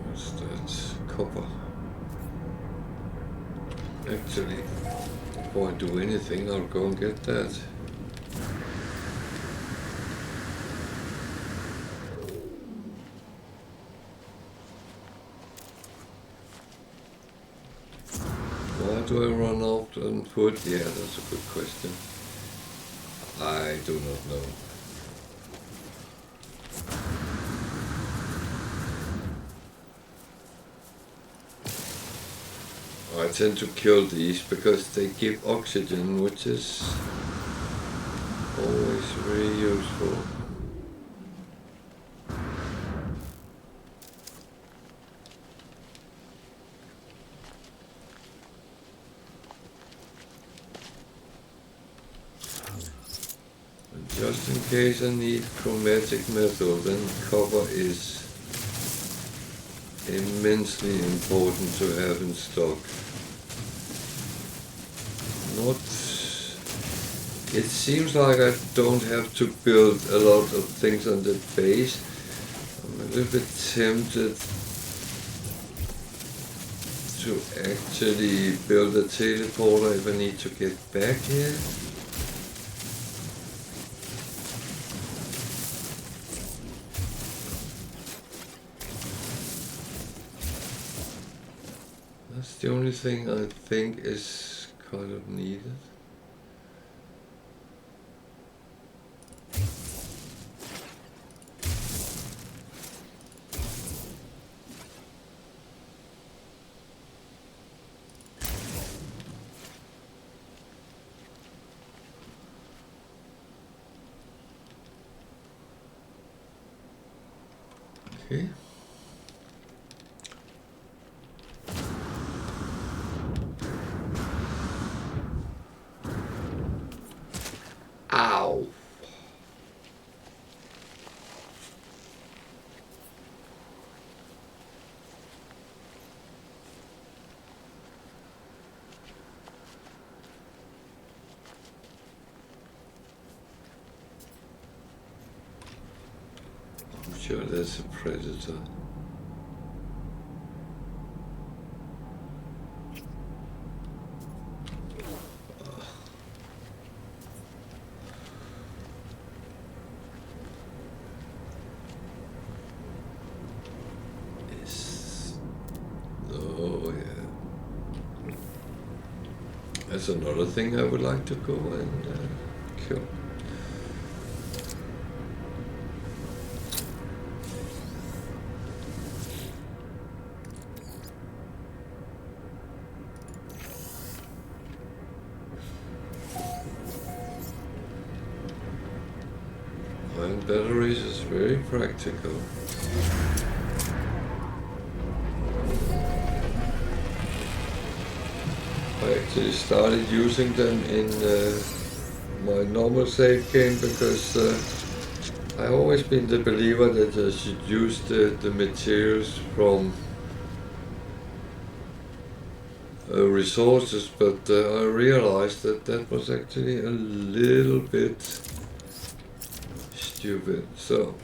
what's that? Copper. Actually, before I do anything, I'll go and get that. do I run out on foot? Yeah, that's a good question. I do not know. I tend to kill these because they give oxygen, which is always very useful. And just in case I need chromatic metal, then copper is immensely important to have in stock. It seems like I don't have to build a lot of things on the base. I'm a little bit tempted to actually build a teleporter if I need to get back here. That's the only thing I think is kind of needed. Okay. Ow. I'm sure that's a predator. Oh yeah. That's another thing I would like to go and kill. Iron batteries is very practical. I actually started using them in my normal save game because I've always been the believer that I should use the materials from resources, but I realized that that was actually a little bit stupid. So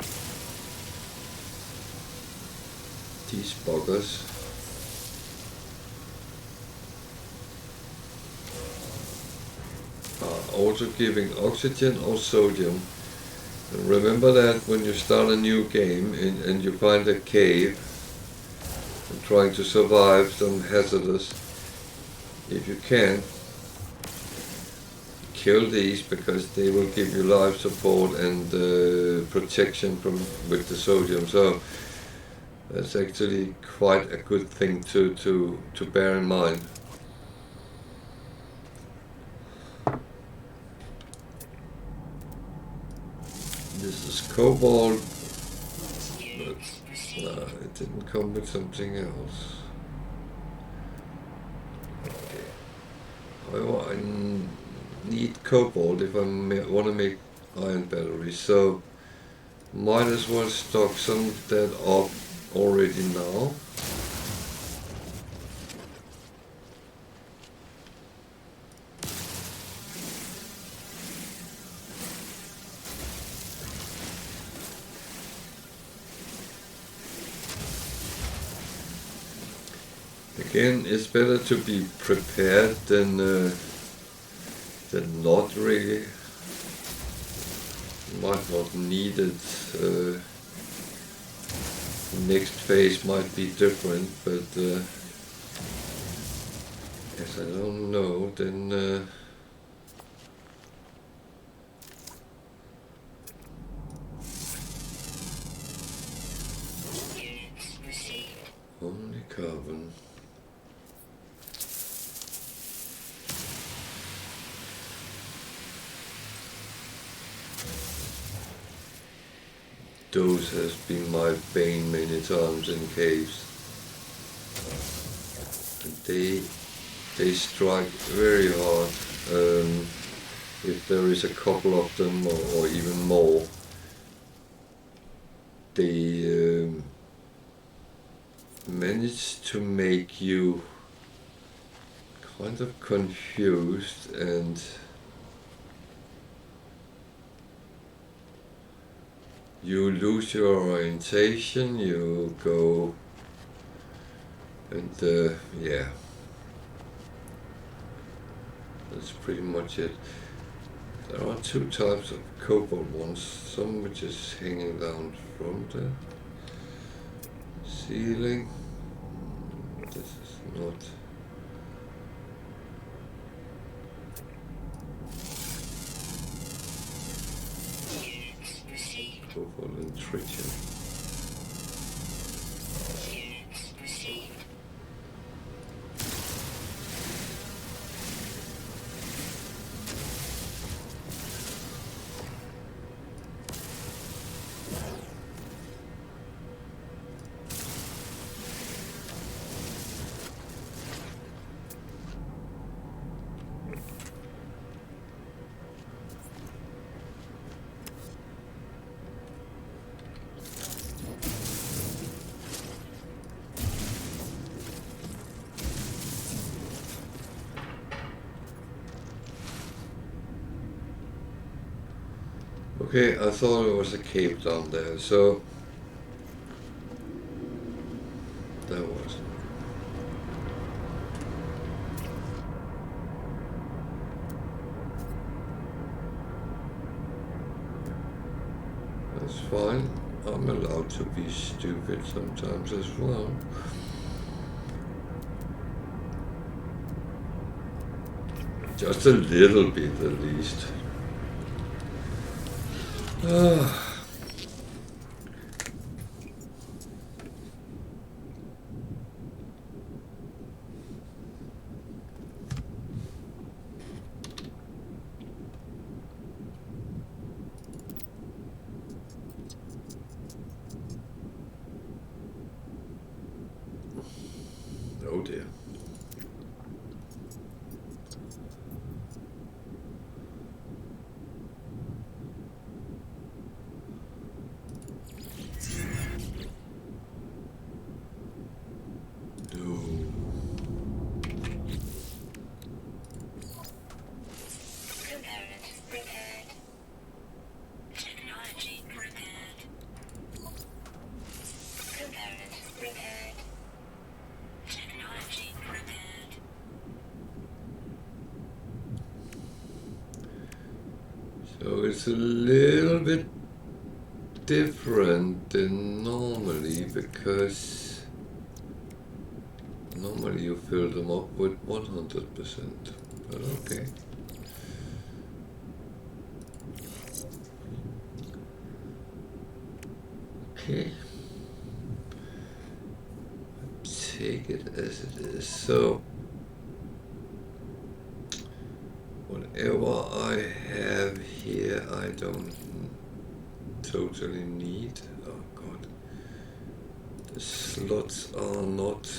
these buggers. Also giving oxygen or sodium. And remember that when you start a new game and you find a cave and trying to survive some hazardous, if you can, kill these because they will give you life support and protection from with the sodium. So that's actually quite a good thing to bear in mind. This is cobalt, but it didn't come with something else. Okay. However, I need cobalt if I want to make iron batteries, so might as well stock some of that up already now. Again, it's better to be prepared than not really. Might not need it. Next phase might be different, but As I don't know, then Units received. only carbon. Those has been my bane many times in caves. And they strike very hard. If there is a couple of them or even more, they manage to make you kind of confused and you lose your orientation, you go and yeah, that's pretty much it. There are two types of cobalt ones, some which is hanging down from the ceiling. This is not. Units received. Cobalt and tritium. Units received. Okay, I thought it was a cave down there, so that was. That's fine. I'm allowed to be stupid sometimes as well. Just a little bit at least. Oh dear. No. Component repaired. Technology repaired. Component repaired. Technology repaired. So it's a little bit different than normally because normally you fill them up with 100%, but okay. Okay. Take it as it is. So whatever I have here, I don't totally need. Oh god, the slots are not.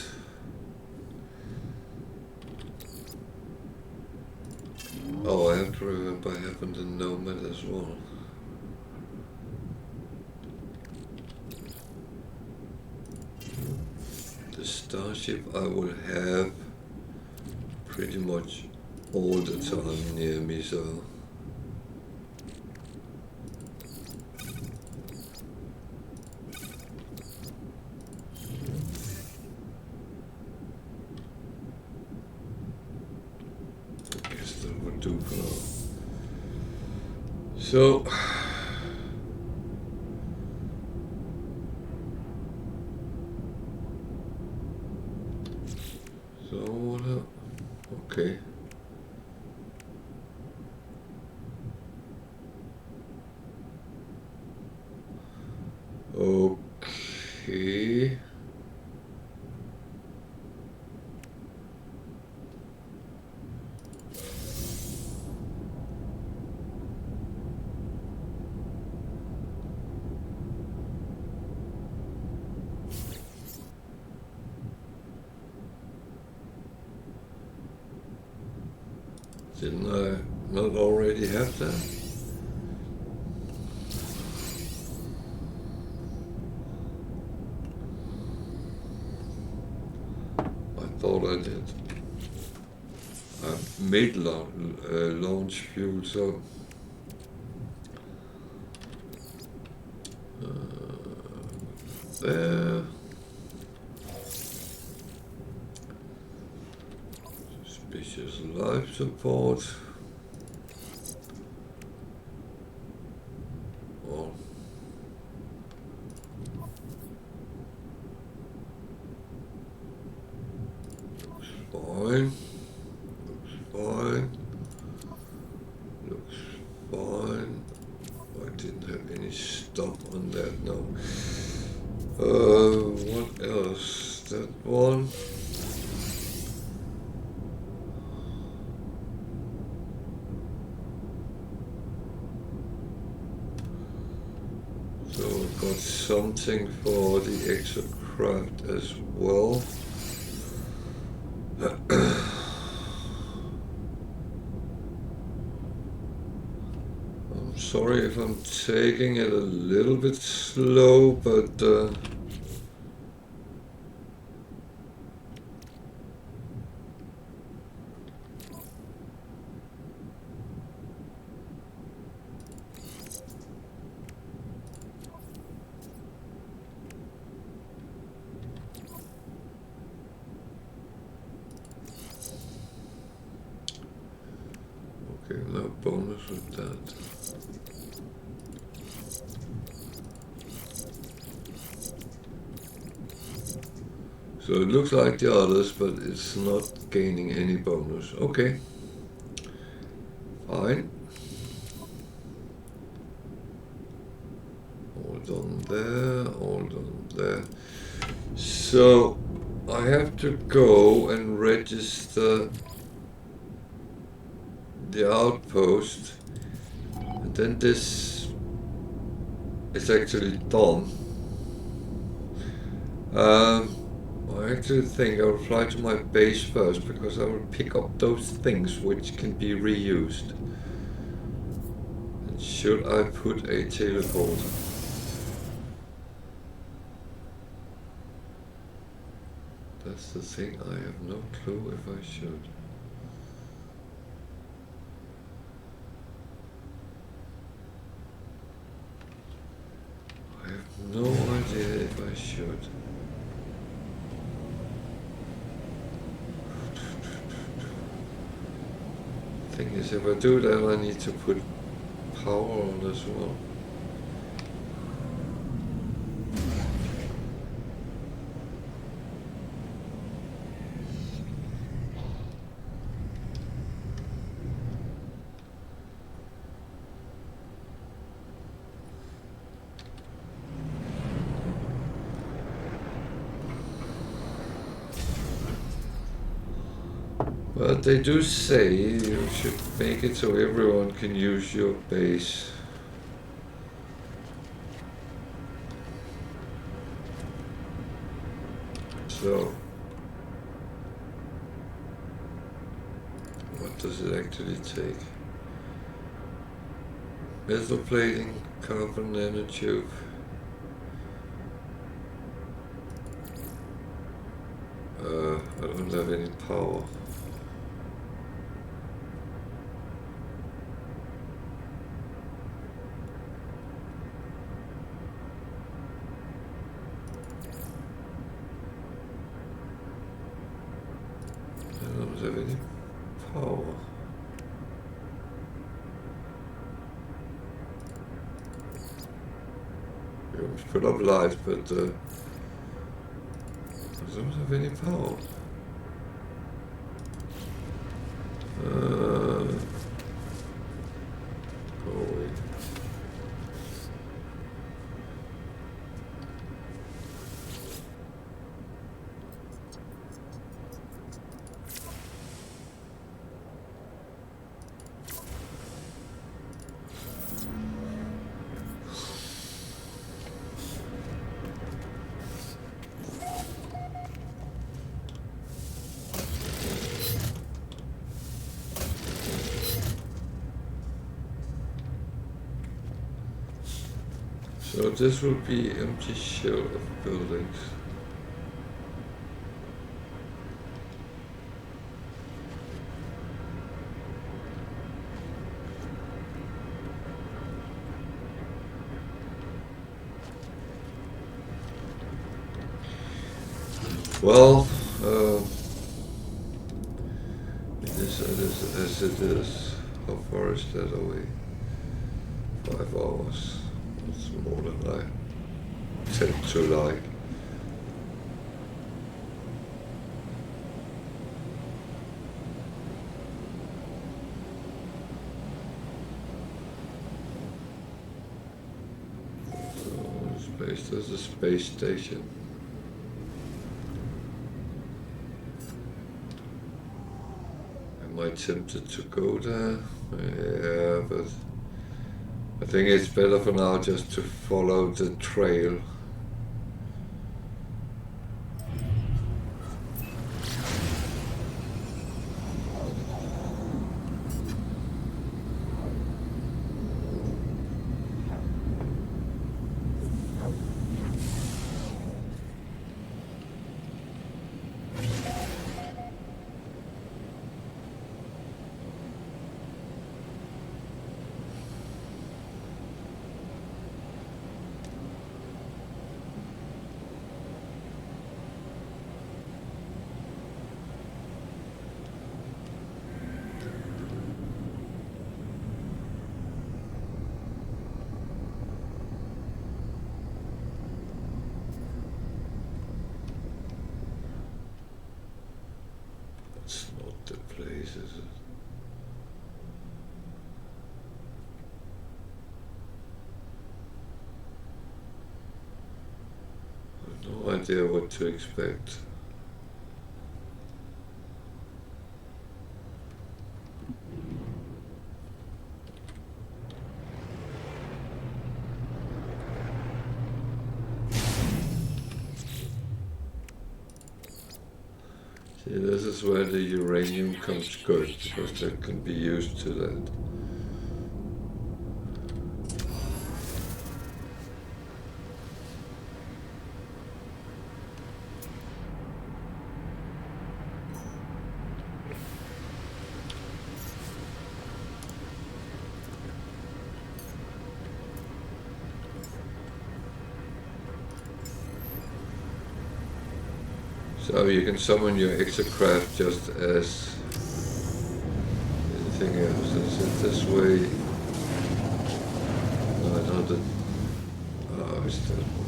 Oh, I have to remember having the nomad as well. The starship I will have pretty much all the time near me, so I guess that would do for now. So Didn't I not already have that? I thought I did. I made launch fuel, so there. Suspicious life support. Oh. Fine. Fine. Looks fine. I didn't have any stop on that, no. What else? That one. So I got something for the exocraft as well. I'm sorry if I'm taking it a little bit slow, but okay, no bonus with that. So it looks like the others, but it's not gaining any bonus. Okay. Fine. All done there, all done there. So I have to go and register the outpost, and then this is actually done. I actually think I will fly to my base first, because I will pick up those things which can be reused. And should I put a teleporter? That's the thing, I have no clue if I should. I have no idea if I should. Thing is, if I do that, I need to put power on as well. But they do say you should make it so everyone can use your base. So, what does it actually take? Metal plating, carbon nanotube. I don't have any power. I don't have any power. You must put up light, but I don't have any power. Go away. So this will be empty shell of buildings. Well, it is as it is. How far is that away? 5 hours. That's more than I tend to like. Space, there's a space station. Am I tempted to go there? Yeah, but I think it's better for now just to follow the trail. It's not the place, is it? I have no idea what to expect. See, this is where the uranium comes good, because that can be used to that. So you can summon your exocraft just as anything else. Is it this way? No, I know that. Oh, it's that one.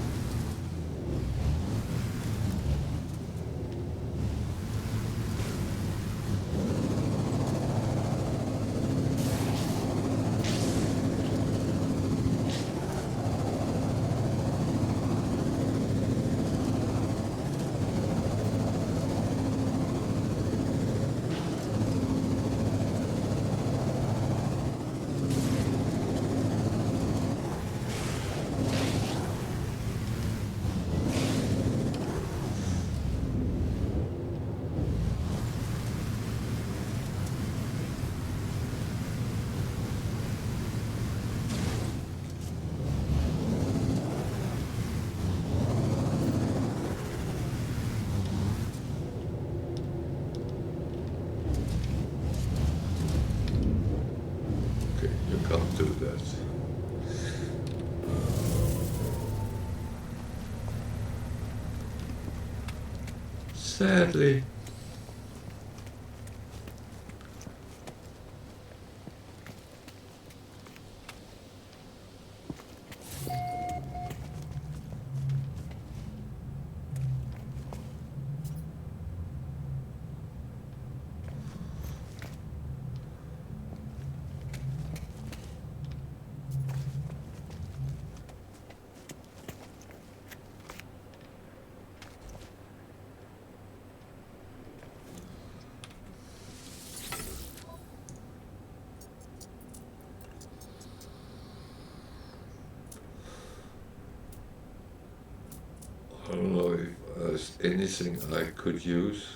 You can't do that. Sadly. I don't know if there's anything I could use.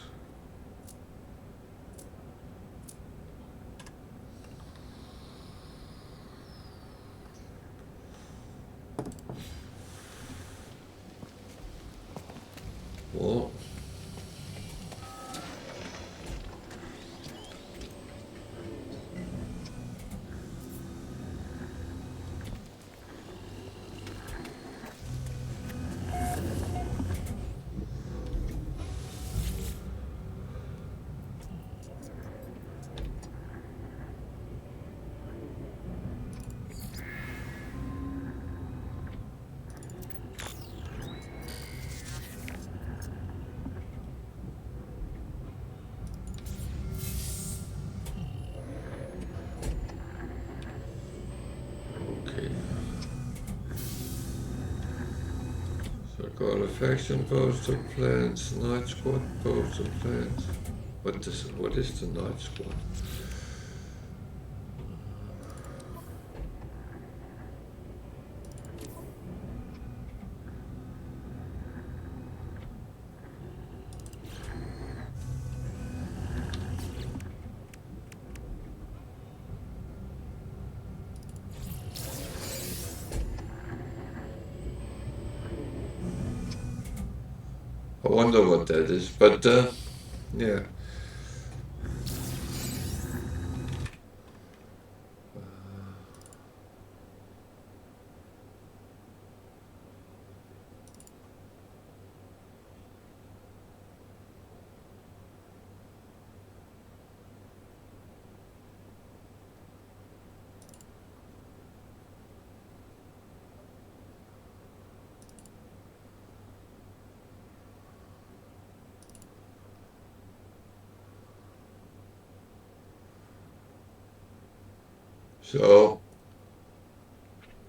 Got a faction postal plans, night squad postal plans. What is the night squad? I wonder what that is, but yeah. So,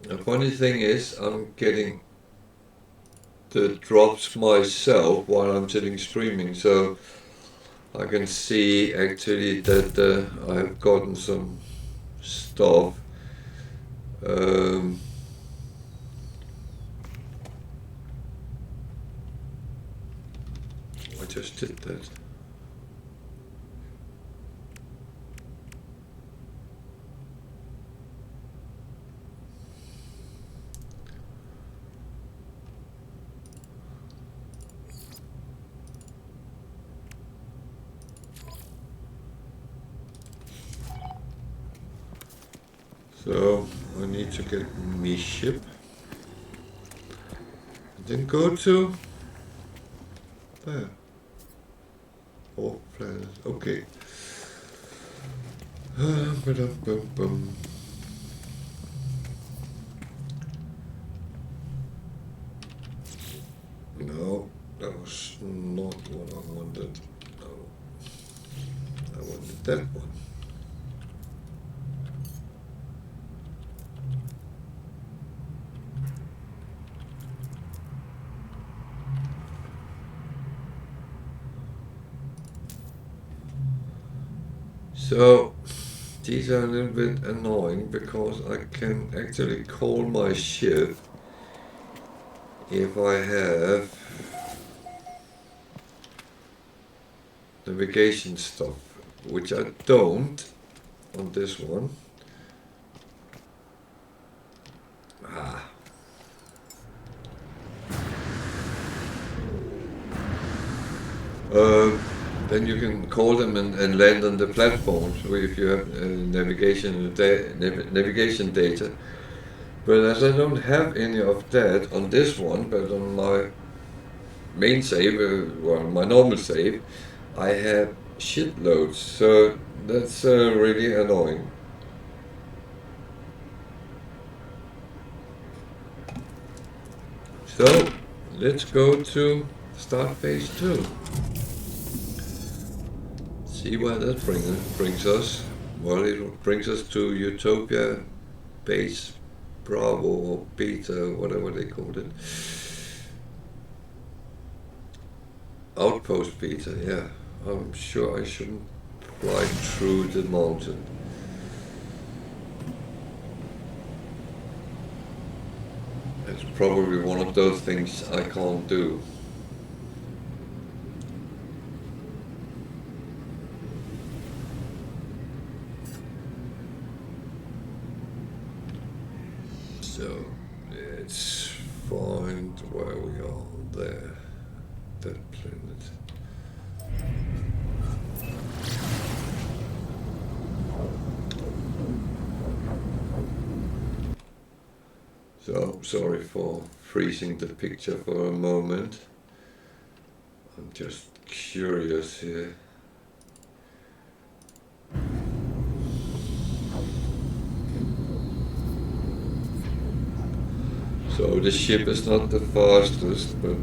the funny thing is, I'm getting the drops myself while I'm sitting streaming, so I can see actually that I've gotten some stuff. I just did that. So I need to get me ship. Then go to there. Oh, planet. Okay. Ba-dum-bum-bum. No, that was not what I wanted. No, I wanted that one. So these are a little bit annoying because I can actually call my ship if I have navigation stuff, which I don't on this one. Then you can call them and land on the platforms if you have navigation data. But as I don't have any of that on this one, but on my main save, well, my normal save, I have shitloads. So that's really annoying. So let's go to start phase 2. See where that brings us. Well, it brings us to Utopia base Bravo or Beta, whatever they called it. Outpost Beta, yeah. I'm sure I shouldn't fly through the mountain. It's probably one of those things I can't do. So let's find where we are there, that planet. So sorry for freezing the picture for a moment. I'm just curious here. So the ship is not the fastest, but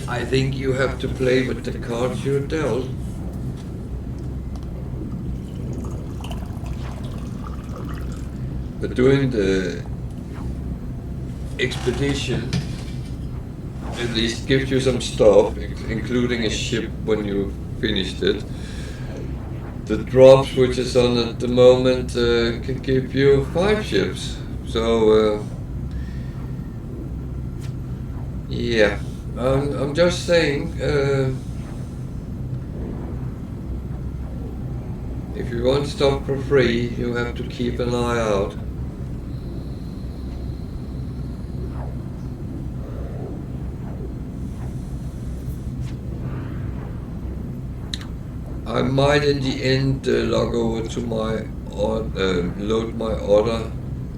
I think you have to play with the cards you're dealt. But doing the expedition at least gives you some stuff, including a ship when you finished it. The drops which is on at the moment can give you 5 ships. So yeah, I'm just saying, if you want stuff for free, you have to keep an eye out. I might in the end log over to my load my other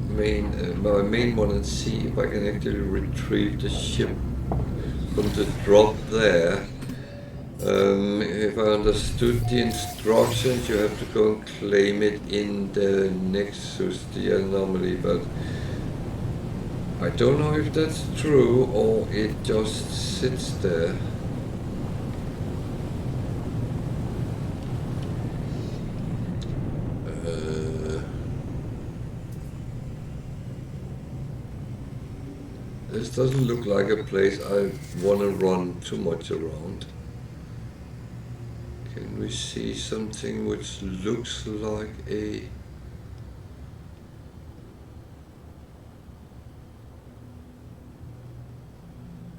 my main one and see if I can actually retrieve the ship from the drop there. If I understood the instructions, you have to go and claim it in the Nexus, the anomaly, but I don't know if that's true or it just sits there. This doesn't look like a place I want to run too much around. Can we see something which looks like a...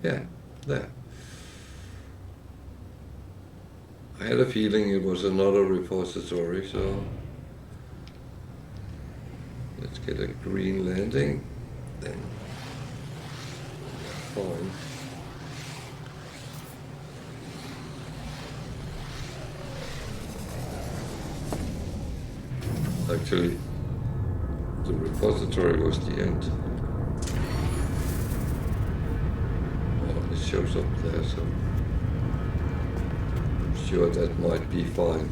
Yeah, there. I had a feeling it was another repository, so... Let's get a green landing, then... Fine. Actually, the repository was the end. Oh, it shows up there, so I'm sure that might be fine.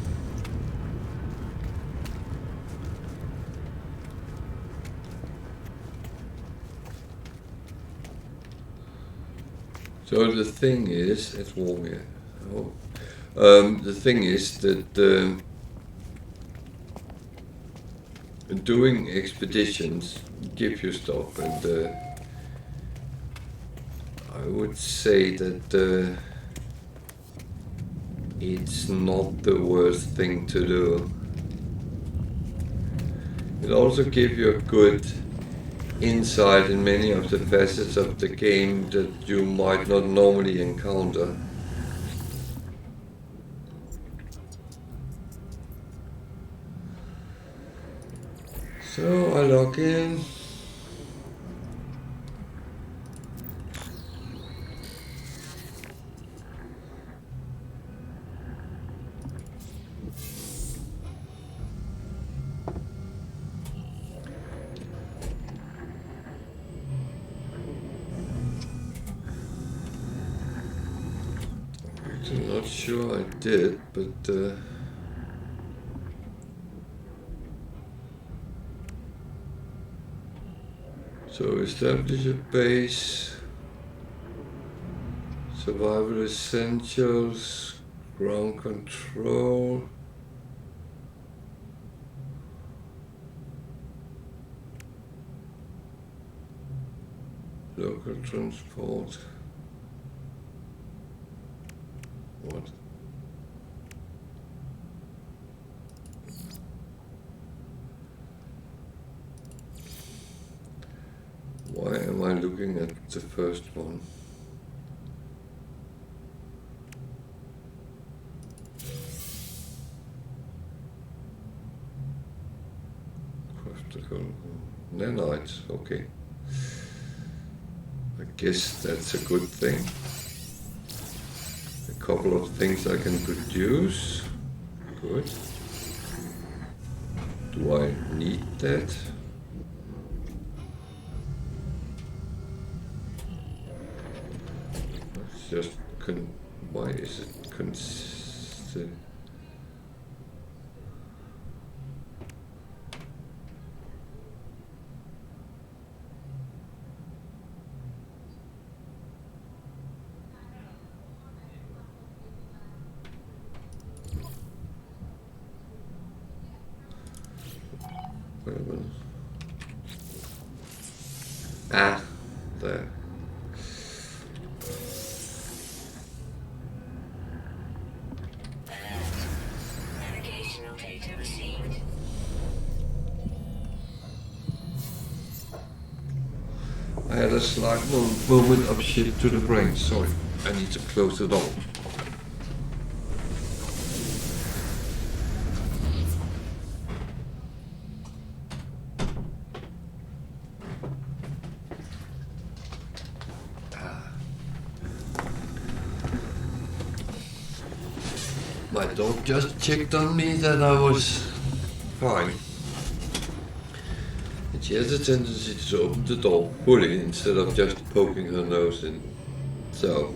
So the thing is, it's warm here. Oh. The thing is that doing expeditions give you stuff, and I would say that it's not the worst thing to do. It also gives you a good insight in many of the facets of the game that you might not normally encounter. So I log in. I'm not sure I did, but so establish a base, survival essentials, ground control, local transport. What? Why am I looking at the first one? Practical nanites, okay. I guess that's a good thing. A couple of things I can produce. Good. Do I need that? Just why is it considered? Wait a minute. Ah, there. Navigational data received. I had a slight moment of shit to the brain. Sorry, I need to close it all. My dog just checked on me that I was fine. And she has a tendency to open the door fully instead of just poking her nose in. So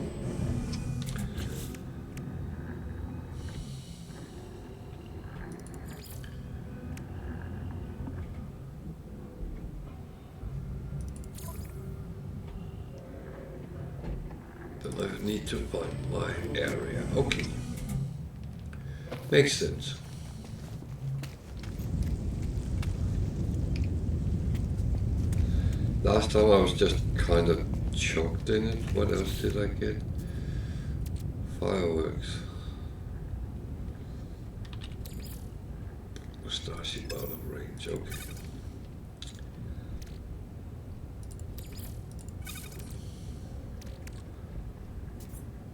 then I need to find my area. Okay. Makes sense. Last time I was just kind of choked in it. What else did I get? Fireworks. Starship out of range, okay.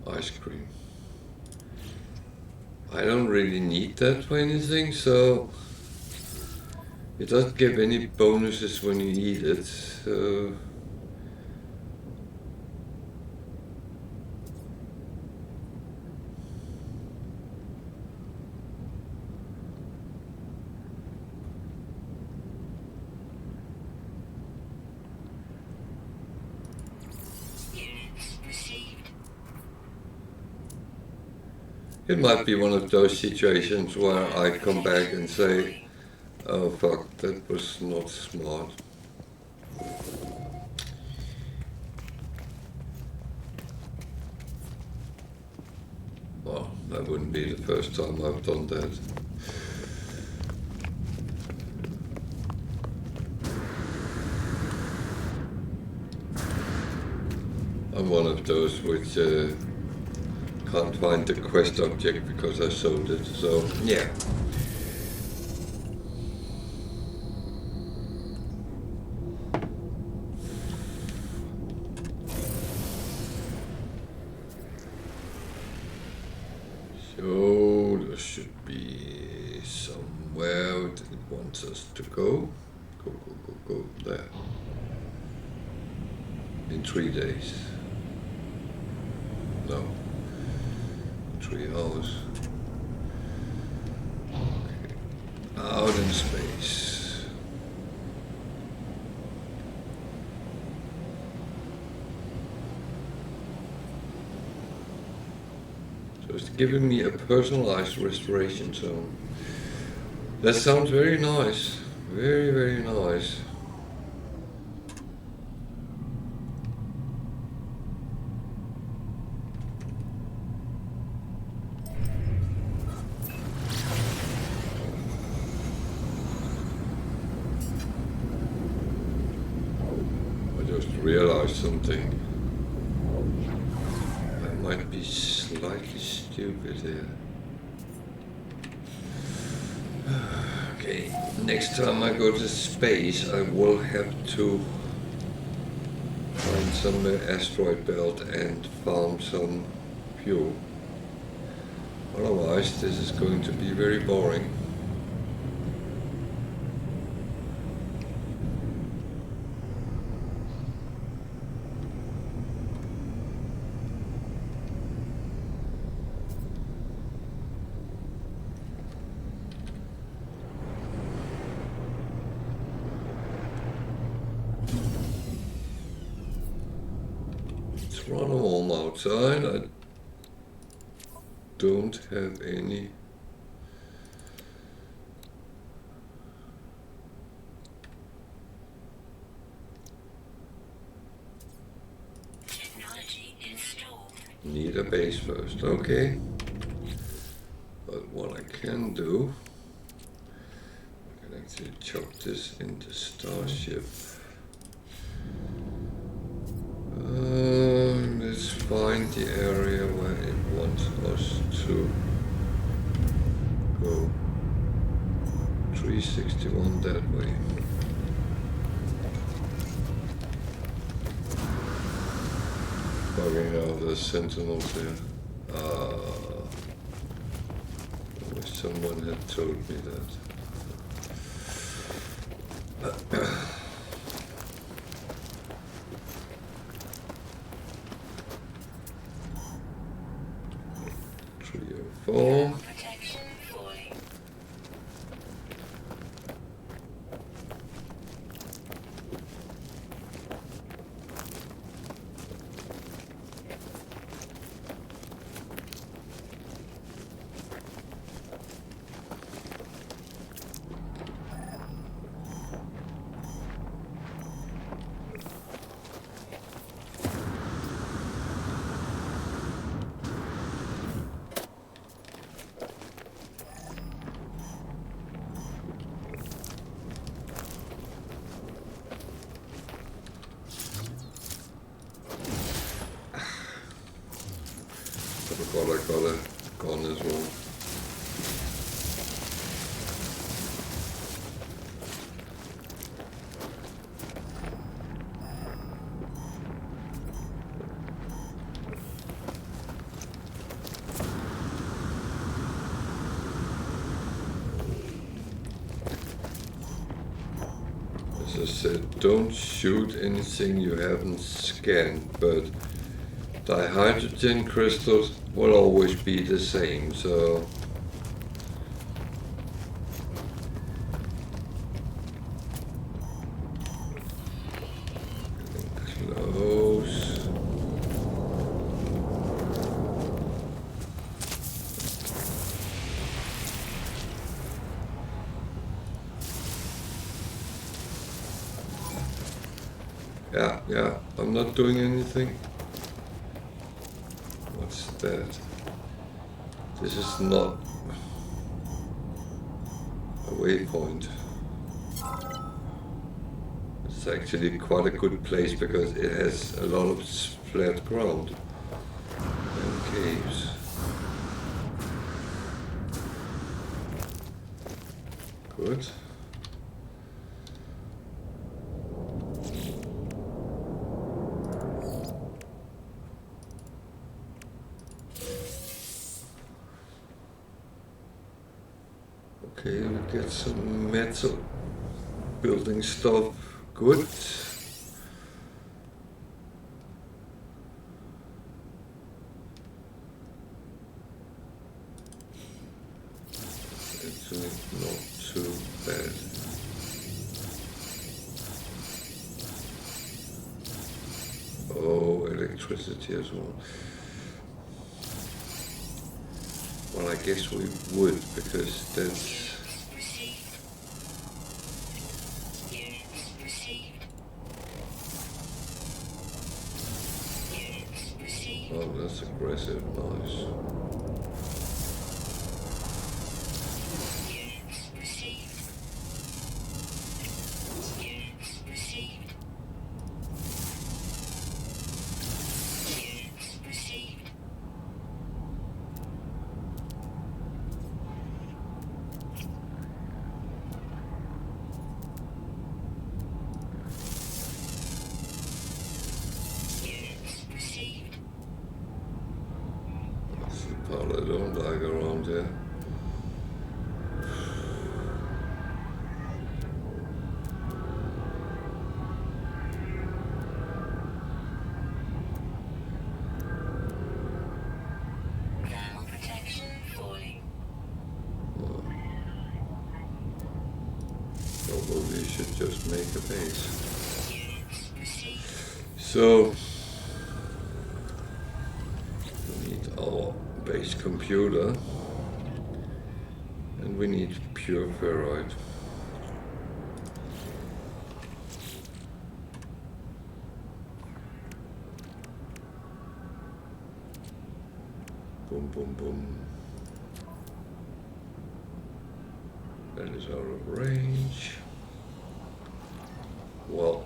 Ice cream. I don't really need that for anything, so it doesn't give any bonuses when you eat it, so Units received. it might be one of those situations where I come back and say, oh fuck, that was not smart. Well, that wouldn't be the first time I've done that. I'm one of those which can't find the quest object because I sold it, so yeah. So there should be somewhere it wants us to go. Go there. In 3 days. No. 3 hours. Okay. Out in space. So it's giving me a personalized restoration zone. That sounds very nice. Very, very nice. Realize something. I might be slightly stupid here. Okay, next time I go to space, I will have to find some asteroid belt and farm some fuel. Otherwise, this is going to be very boring. It's rather warm outside. I don't have any Technology installed. need a base first, okay. But what I can do, I can actually chop this into Starship. Let's find the area where it wants us to go. 361 that way. Bugging out the sentinels here. I wish someone had told me that. 304. Protection falling. I got a gun as well. As I said, don't shoot anything you haven't scanned, but the hydrogen crystals will always be the same, so close. Yeah, I'm not doing anything. What's that? This is not a waypoint. It's actually quite a good place because it has a lot of flat ground and caves. Good. Okay, we get some metal building stuff. Good. Actually, not too bad. Oh, electricity as well. Well, I guess we would, because that's... Units received. Units received. Oh, that's aggressive, nice. Units received. Units received. Units received. Units received. That's the part I don't like around here. Thermal protection falling. Probably should just make a base. Units received. So, we need our base computer, and we need pure ferrite. Boom, boom, boom. That is out of range. Well,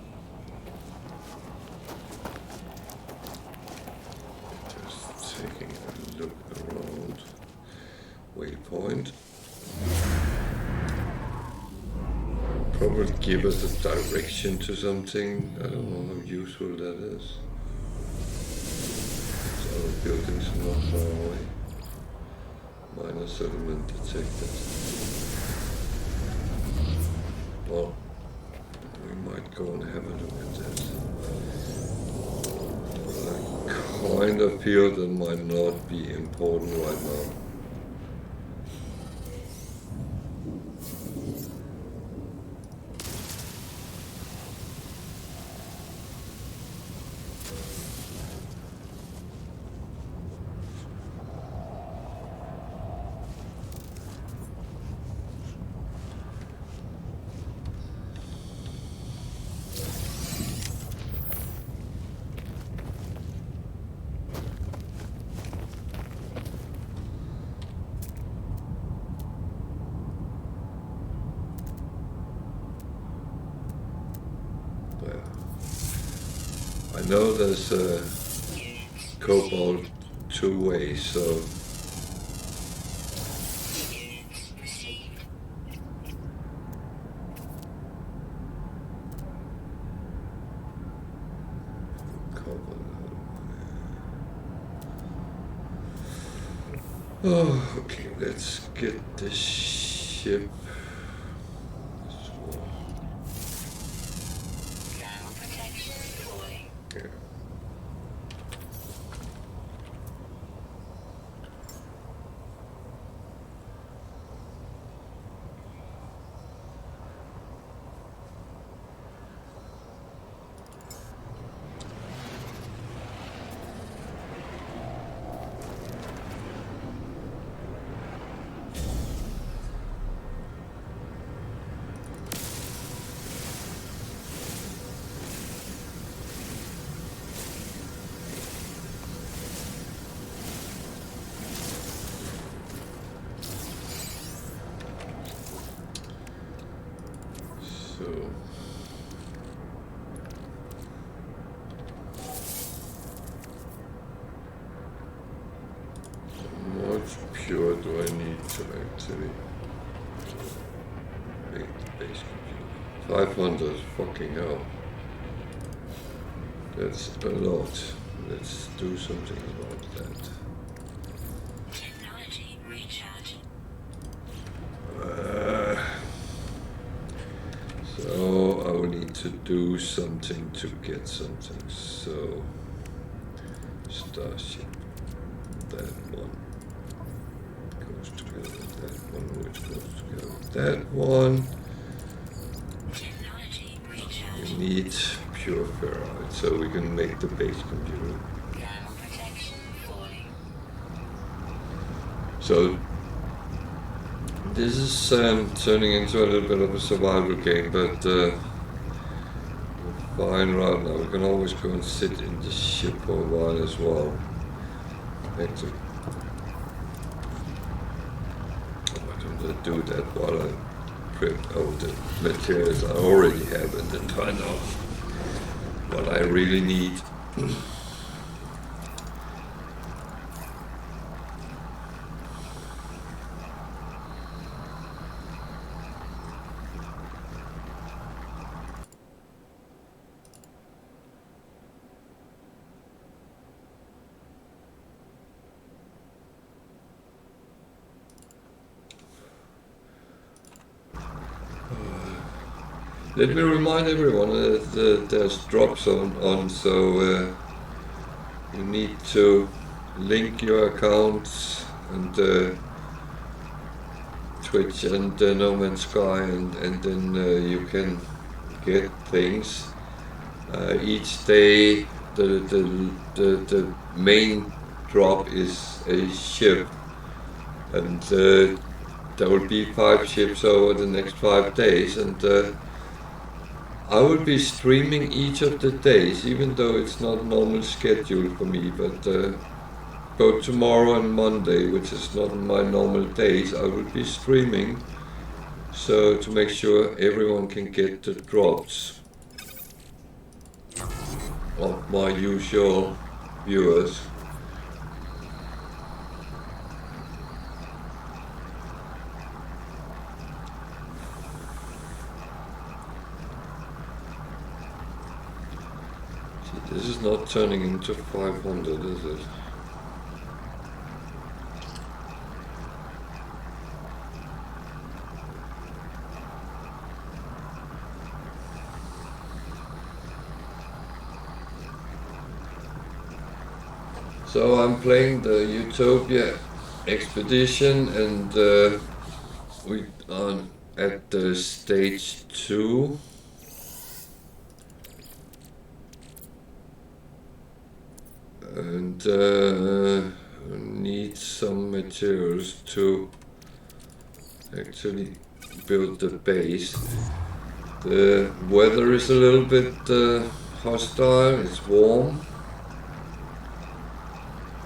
probably give us a direction to something. I don't know how useful that is. Our buildings are not far away. Minor settlement detected. Well, we might go and have a look at that. I kind of feel that might not be important right now. I know there's a cobalt two ways, so Units received. oh, okay, let's get the ship. Ground protection falling. Yeah. So how much pure do I need to actually make the base computer? 500, fucking hell. That's a lot. Let's do something about that. Technology recharge. So I will need to do something to get something. So Starship, that one goes together with that one, which goes together with that one. Technology recharge. We need pure ferrite so we can make the base computer. Ground protection falling. So this is turning into a little bit of a survival game, but we're fine right now. We can always go and sit in the ship for a while as well. Actually, why don't I do that while I prep out the materials I already have and then find out what I really need. Let me remind everyone that there's drops on so you need to link your accounts and Twitch and No Man's Sky, and then you can get things. Each day the main drop is a ship, and there will be 5 ships over the next 5 days, and I will be streaming each of the days, even though it's not normal schedule for me, but both tomorrow and Monday, which is not my normal days, I will be streaming, so to make sure everyone can get the drops of my usual viewers. This is not turning into 500, is it? So I'm playing the Utopia expedition, and we are at the stage 2. And need some materials to actually build the base. The weather is a little bit hostile, it's warm.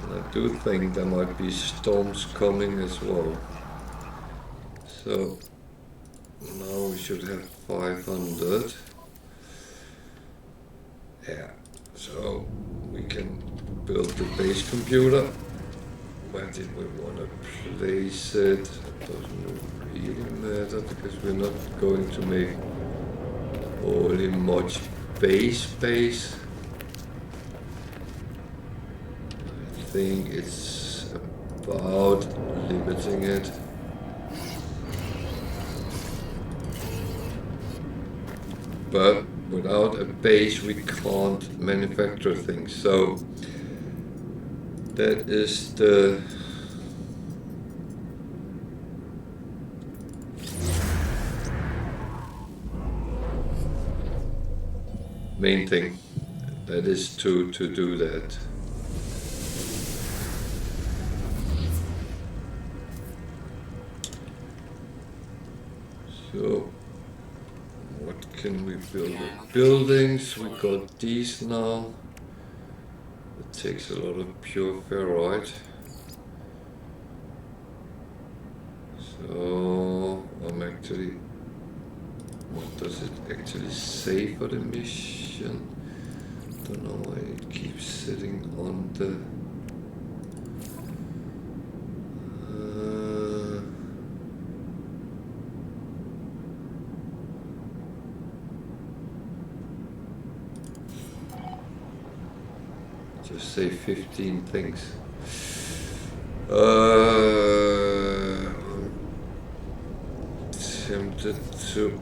I do think there might be storms coming as well. So now we should have 500. Yeah, so we can build the base computer. Where did we want to place it? It doesn't really matter because we're not going to make only much base space. I think it's about limiting it. But without a base we can't manufacture things, so that is the main thing. That is to do that. So what can we build? Buildings, we got these now. It takes a lot of pure ferrite. So I'm actually, what does it actually say for the mission? Don't know why it keeps sitting on the just say 15 things. I'm tempted to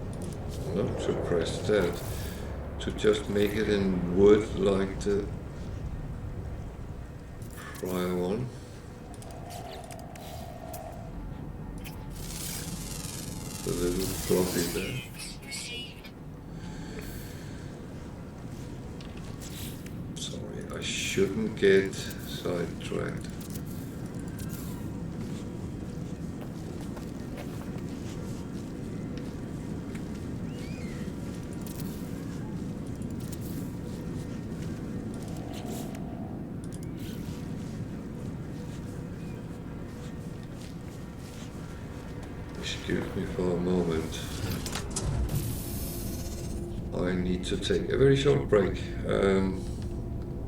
not to press that, to just make it in wood like the prior one. The little floppy there. Sorry, I shouldn't get sidetracked. Excuse me for a moment. I need to take a very short break.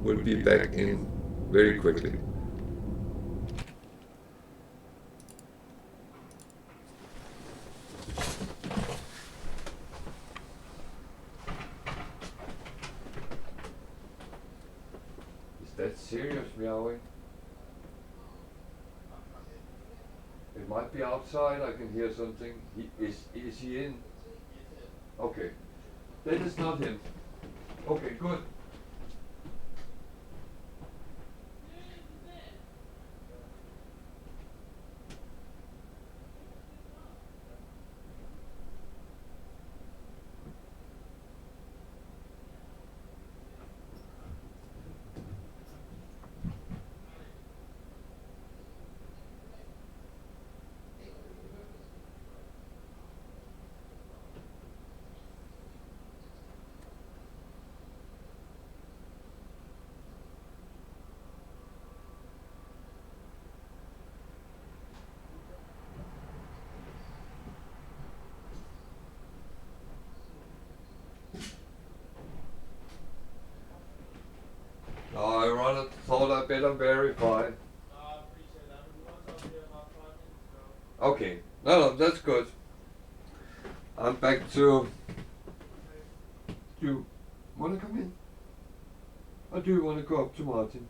We'll be back in very quickly. Is that serious meowing? It might be outside, I can hear something. Is he in? Okay. Then it's not him. Okay, good. I rather thought I'd better verify. Okay, no, that's good. I'm back to. You wanna come in? Or do you want to go up to Martin?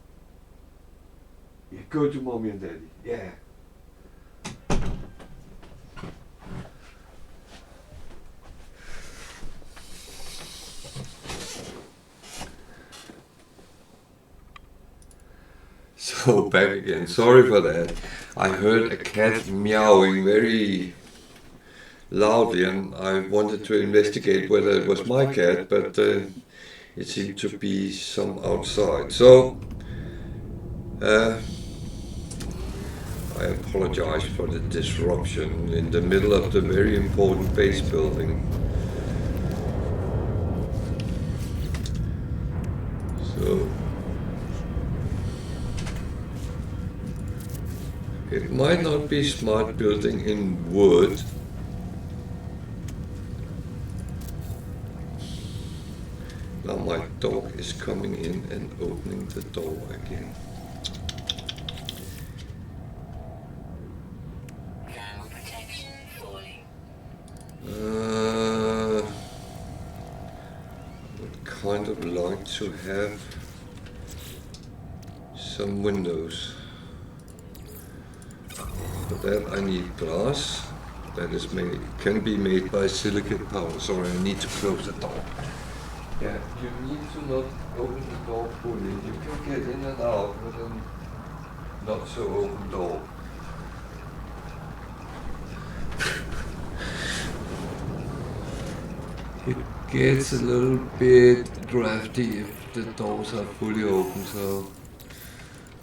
Yeah, go to mommy and daddy. Yeah. So back again. Sorry for that. I heard a cat meowing very loudly, and I wanted to investigate whether it was my cat, but it seemed to be some outside. So I apologize for the disruption in the middle of the very important base building. So it might not be smart building in wood. Now my dog is coming in and opening the door again. Thermal protection falling. I would kind of like to have some windows. For that I need glass that is can be made by silicate powder. Sorry, I need to close the door. Yeah, you need to not open the door fully. You can get in and out with a not so open door. It gets a little bit drafty if the doors are fully open, so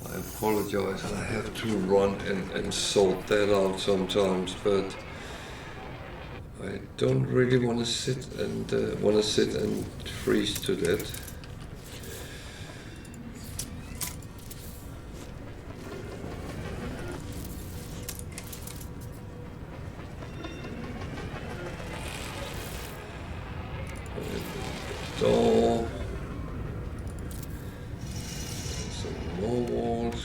I apologize. I have to run and sort that out sometimes, but I don't really want to sit and freeze to death. Door. Some more walls.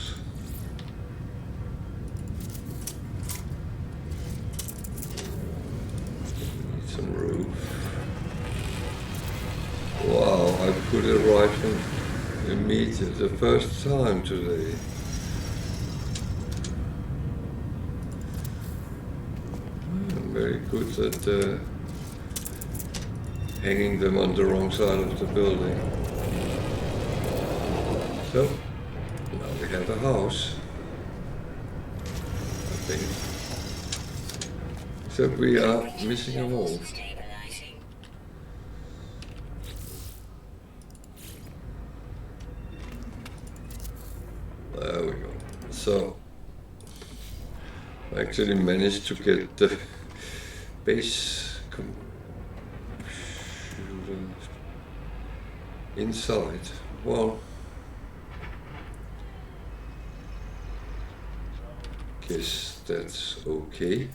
Need some roof. Wow, I put it right from immediate the first time today. I'm very good at hanging them on the wrong side of the building. So, now we have a house, I think. Except we are missing a wall. Stabilizing. There we go. So, I actually managed to get the base inside. Well, guess that's okay.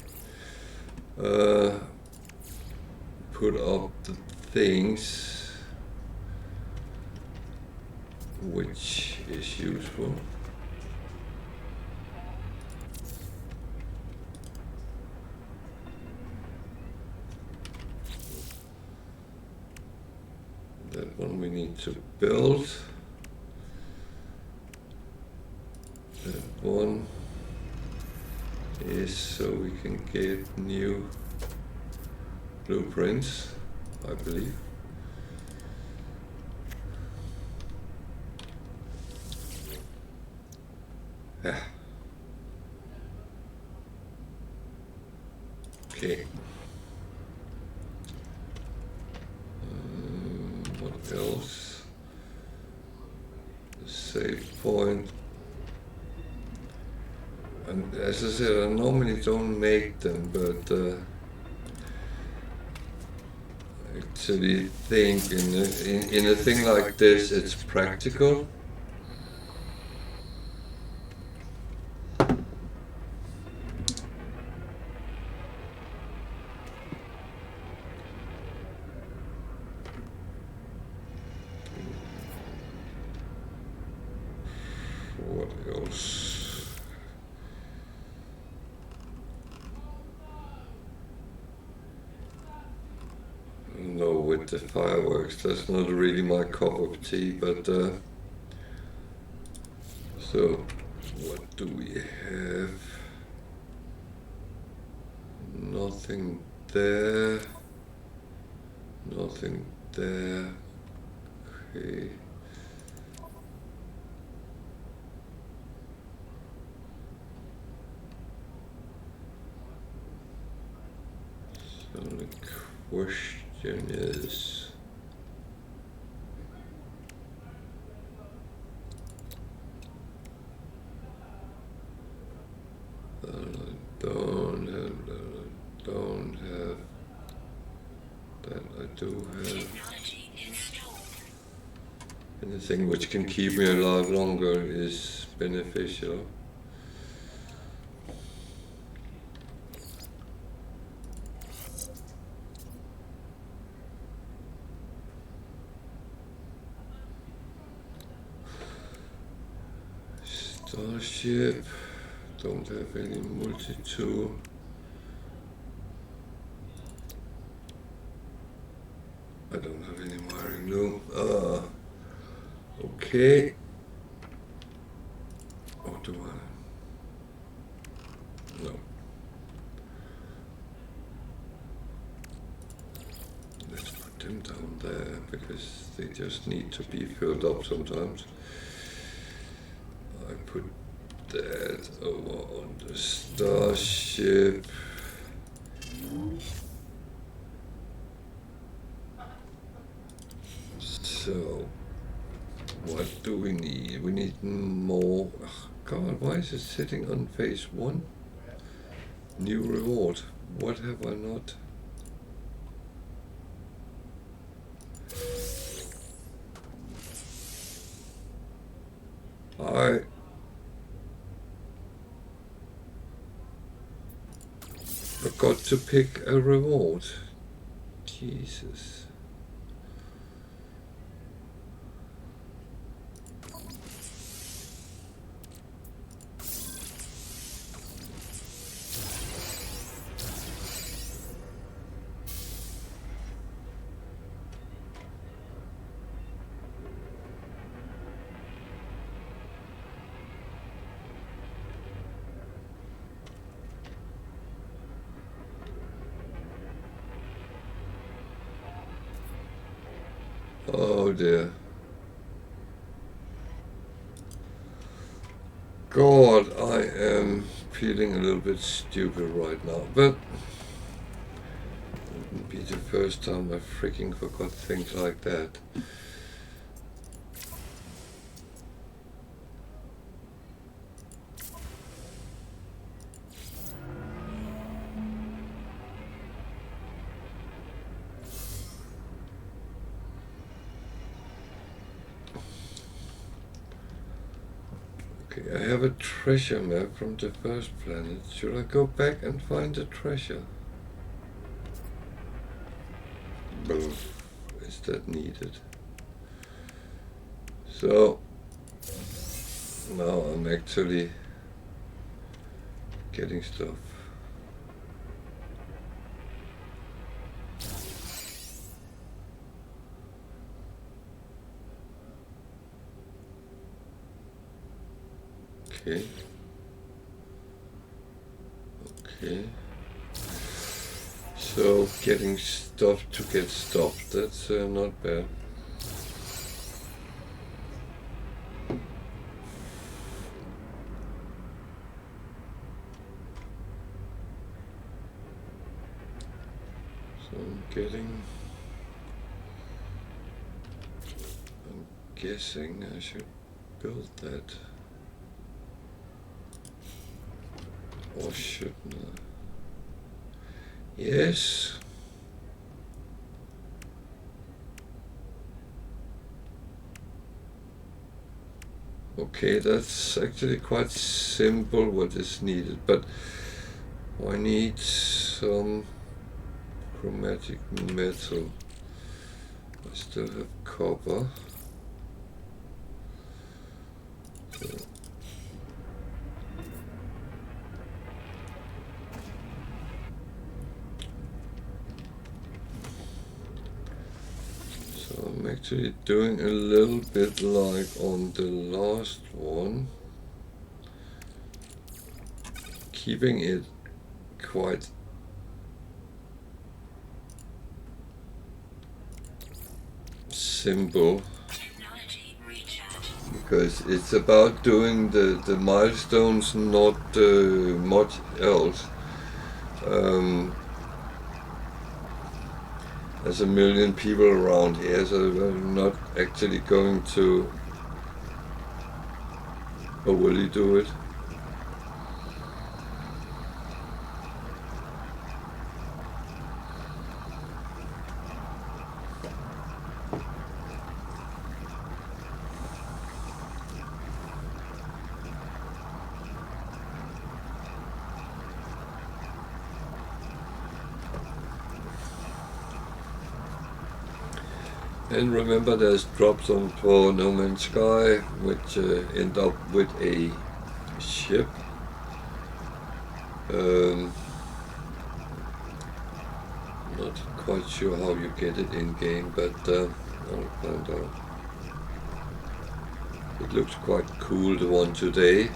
Put up the things which is useful. That one we need to build. That one is so we can get new blueprints, I believe. Yeah. Okay. What else? The save point. And as I said, I normally don't make them, but actually think in a thing like this, it's practical. What else? No, with the fireworks, that's not really my cup of tea, but So, what do we have? Nothing there. Nothing there. Okay. So the question is, don't have that. I do have Technology installed. anything which can keep me alive longer is beneficial. Starship, don't have any multi-tool. I don't have any wiring loom. Okay. Or do I? No. Let's put them down there because they just need to be filled up sometimes. I put that over on the Starship. So, what do we need? We need more. Oh, God, why is it sitting on phase 1? New reward. What have I not? I forgot to pick a reward. Jesus. Oh dear. God, I am feeling a little bit stupid right now, but it wouldn't be the first time I freaking forgot things like that. Okay, I have a treasure map from the first planet. Should I go back and find the treasure? Boom. Is that needed? So, now I'm actually getting stuff. Okay. Okay. So getting stuff to get stopped, that's not bad. So I'm guessing I should build that. Or shouldn't I? Yes. Okay, that's actually quite simple what is needed, but I need some chromatic metal. I still have copper. So I'm actually doing a little bit like on the last one. keeping it quite simple, Technology recharge. because it's about doing the milestones, not much else. There's a million people around here, so I'm not actually going to overly do it. And remember, there's drops on for No Man's Sky, which end up with a ship. Not quite sure how you get it in game, but I'll find out. It looks quite cool, the one today.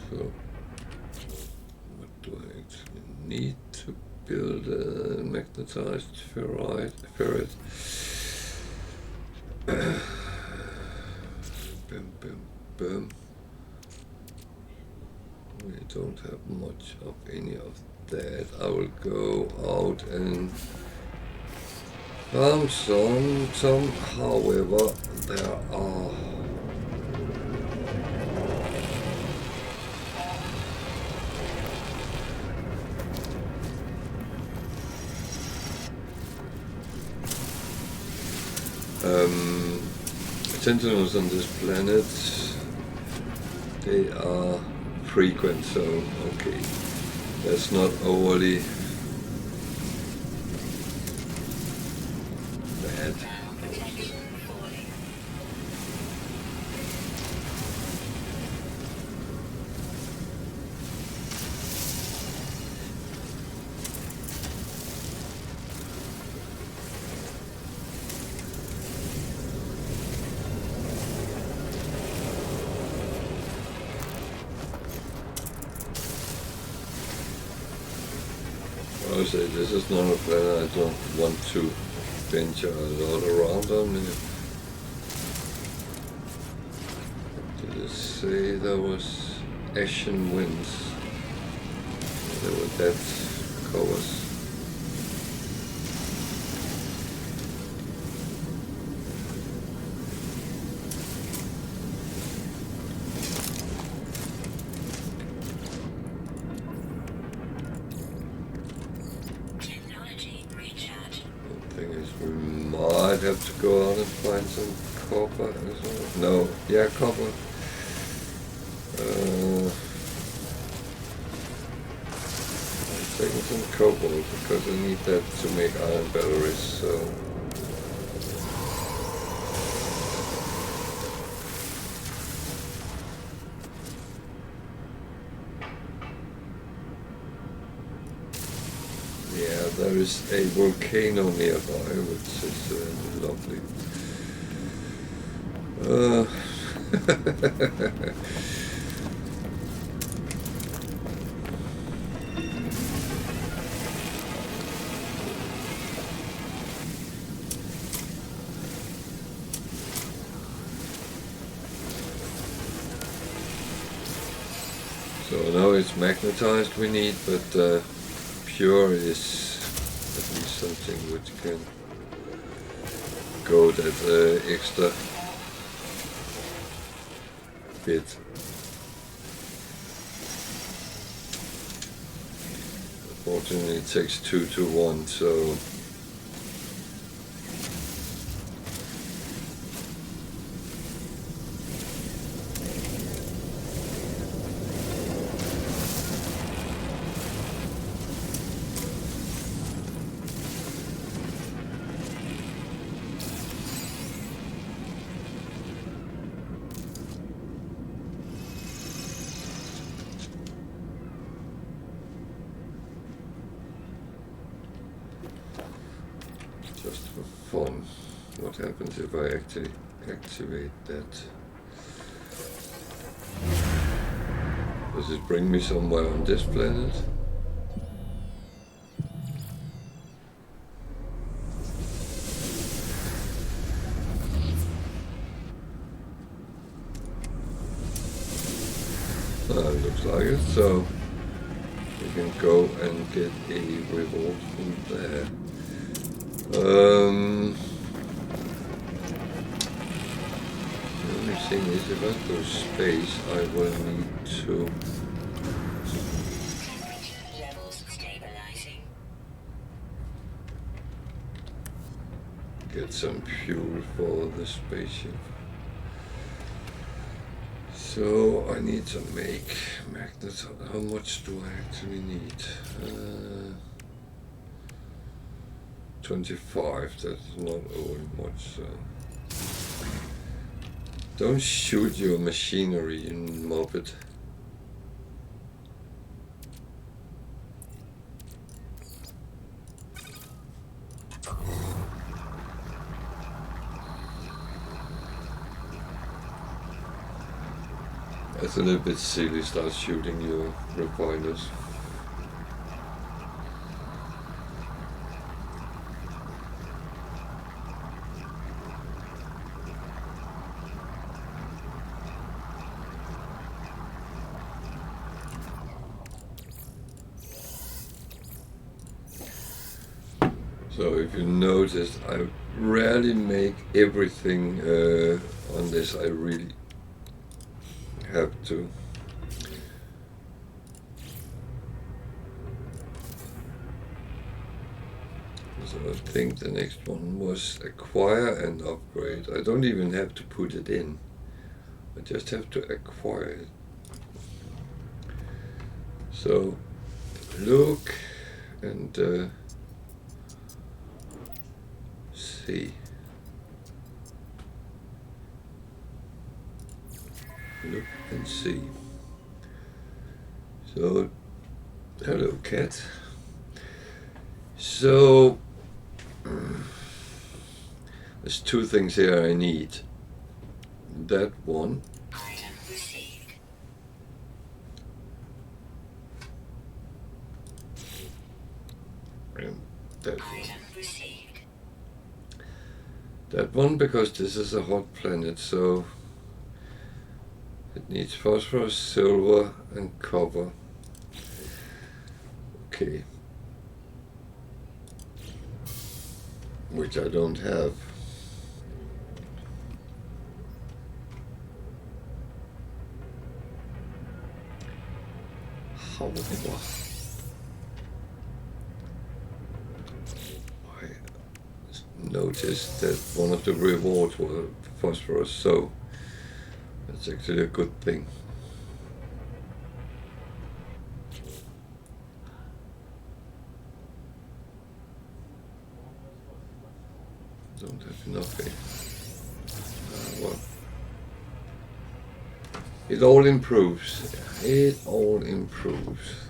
So, what do I actually need to build a magnetized ferret? Boom, boom, boom. We don't have much of any of that. I will go out and farm some. However, there are sentinels on this planet. They are frequent, so okay, that's not overly bad. Protection falling. I would say this is not a planet I don't want to venture a lot around on. Did it say there was Ashen Winds? There were that covers. Technology recharge. The thing is, we might have to go out and find some copper as well. No, yeah, copper. I'm taking some cobalt because I need that to make iron batteries, so. Yeah, there is a volcano nearby, which is lovely. So now it's magnetized we need, but pure is at least something which can go that extra bit. Unfortunately it takes 2 to 1, so Just for fun. What happens if I actually activate that? Does it bring me somewhere on this planet? Looks like it, so we can go and get a reward from there. The only thing is, if I go space, I will need to Levels stabilizing. get some fuel for the spaceship. So I need to make magnets. How much do I actually need? 25, that's not all much. So. Don't shoot your machinery, you moppet. It's a little bit silly, start shooting your refiners. So if you notice, I rarely make everything on this. I really have to. So I think the next one was acquire and upgrade. I don't even have to put it in. I just have to acquire it. So look and see. Look and see. So, hello cat. So, there's two things here I need. That one. Item received. And that one. Item received. That one because this is a hot planet, so it needs phosphorus, silver and copper. Okay. Which I don't have. However, I noticed that one of the rewards was phosphorus, so that's actually a good thing. Don't have enough here. Well, it all improves. It all improves.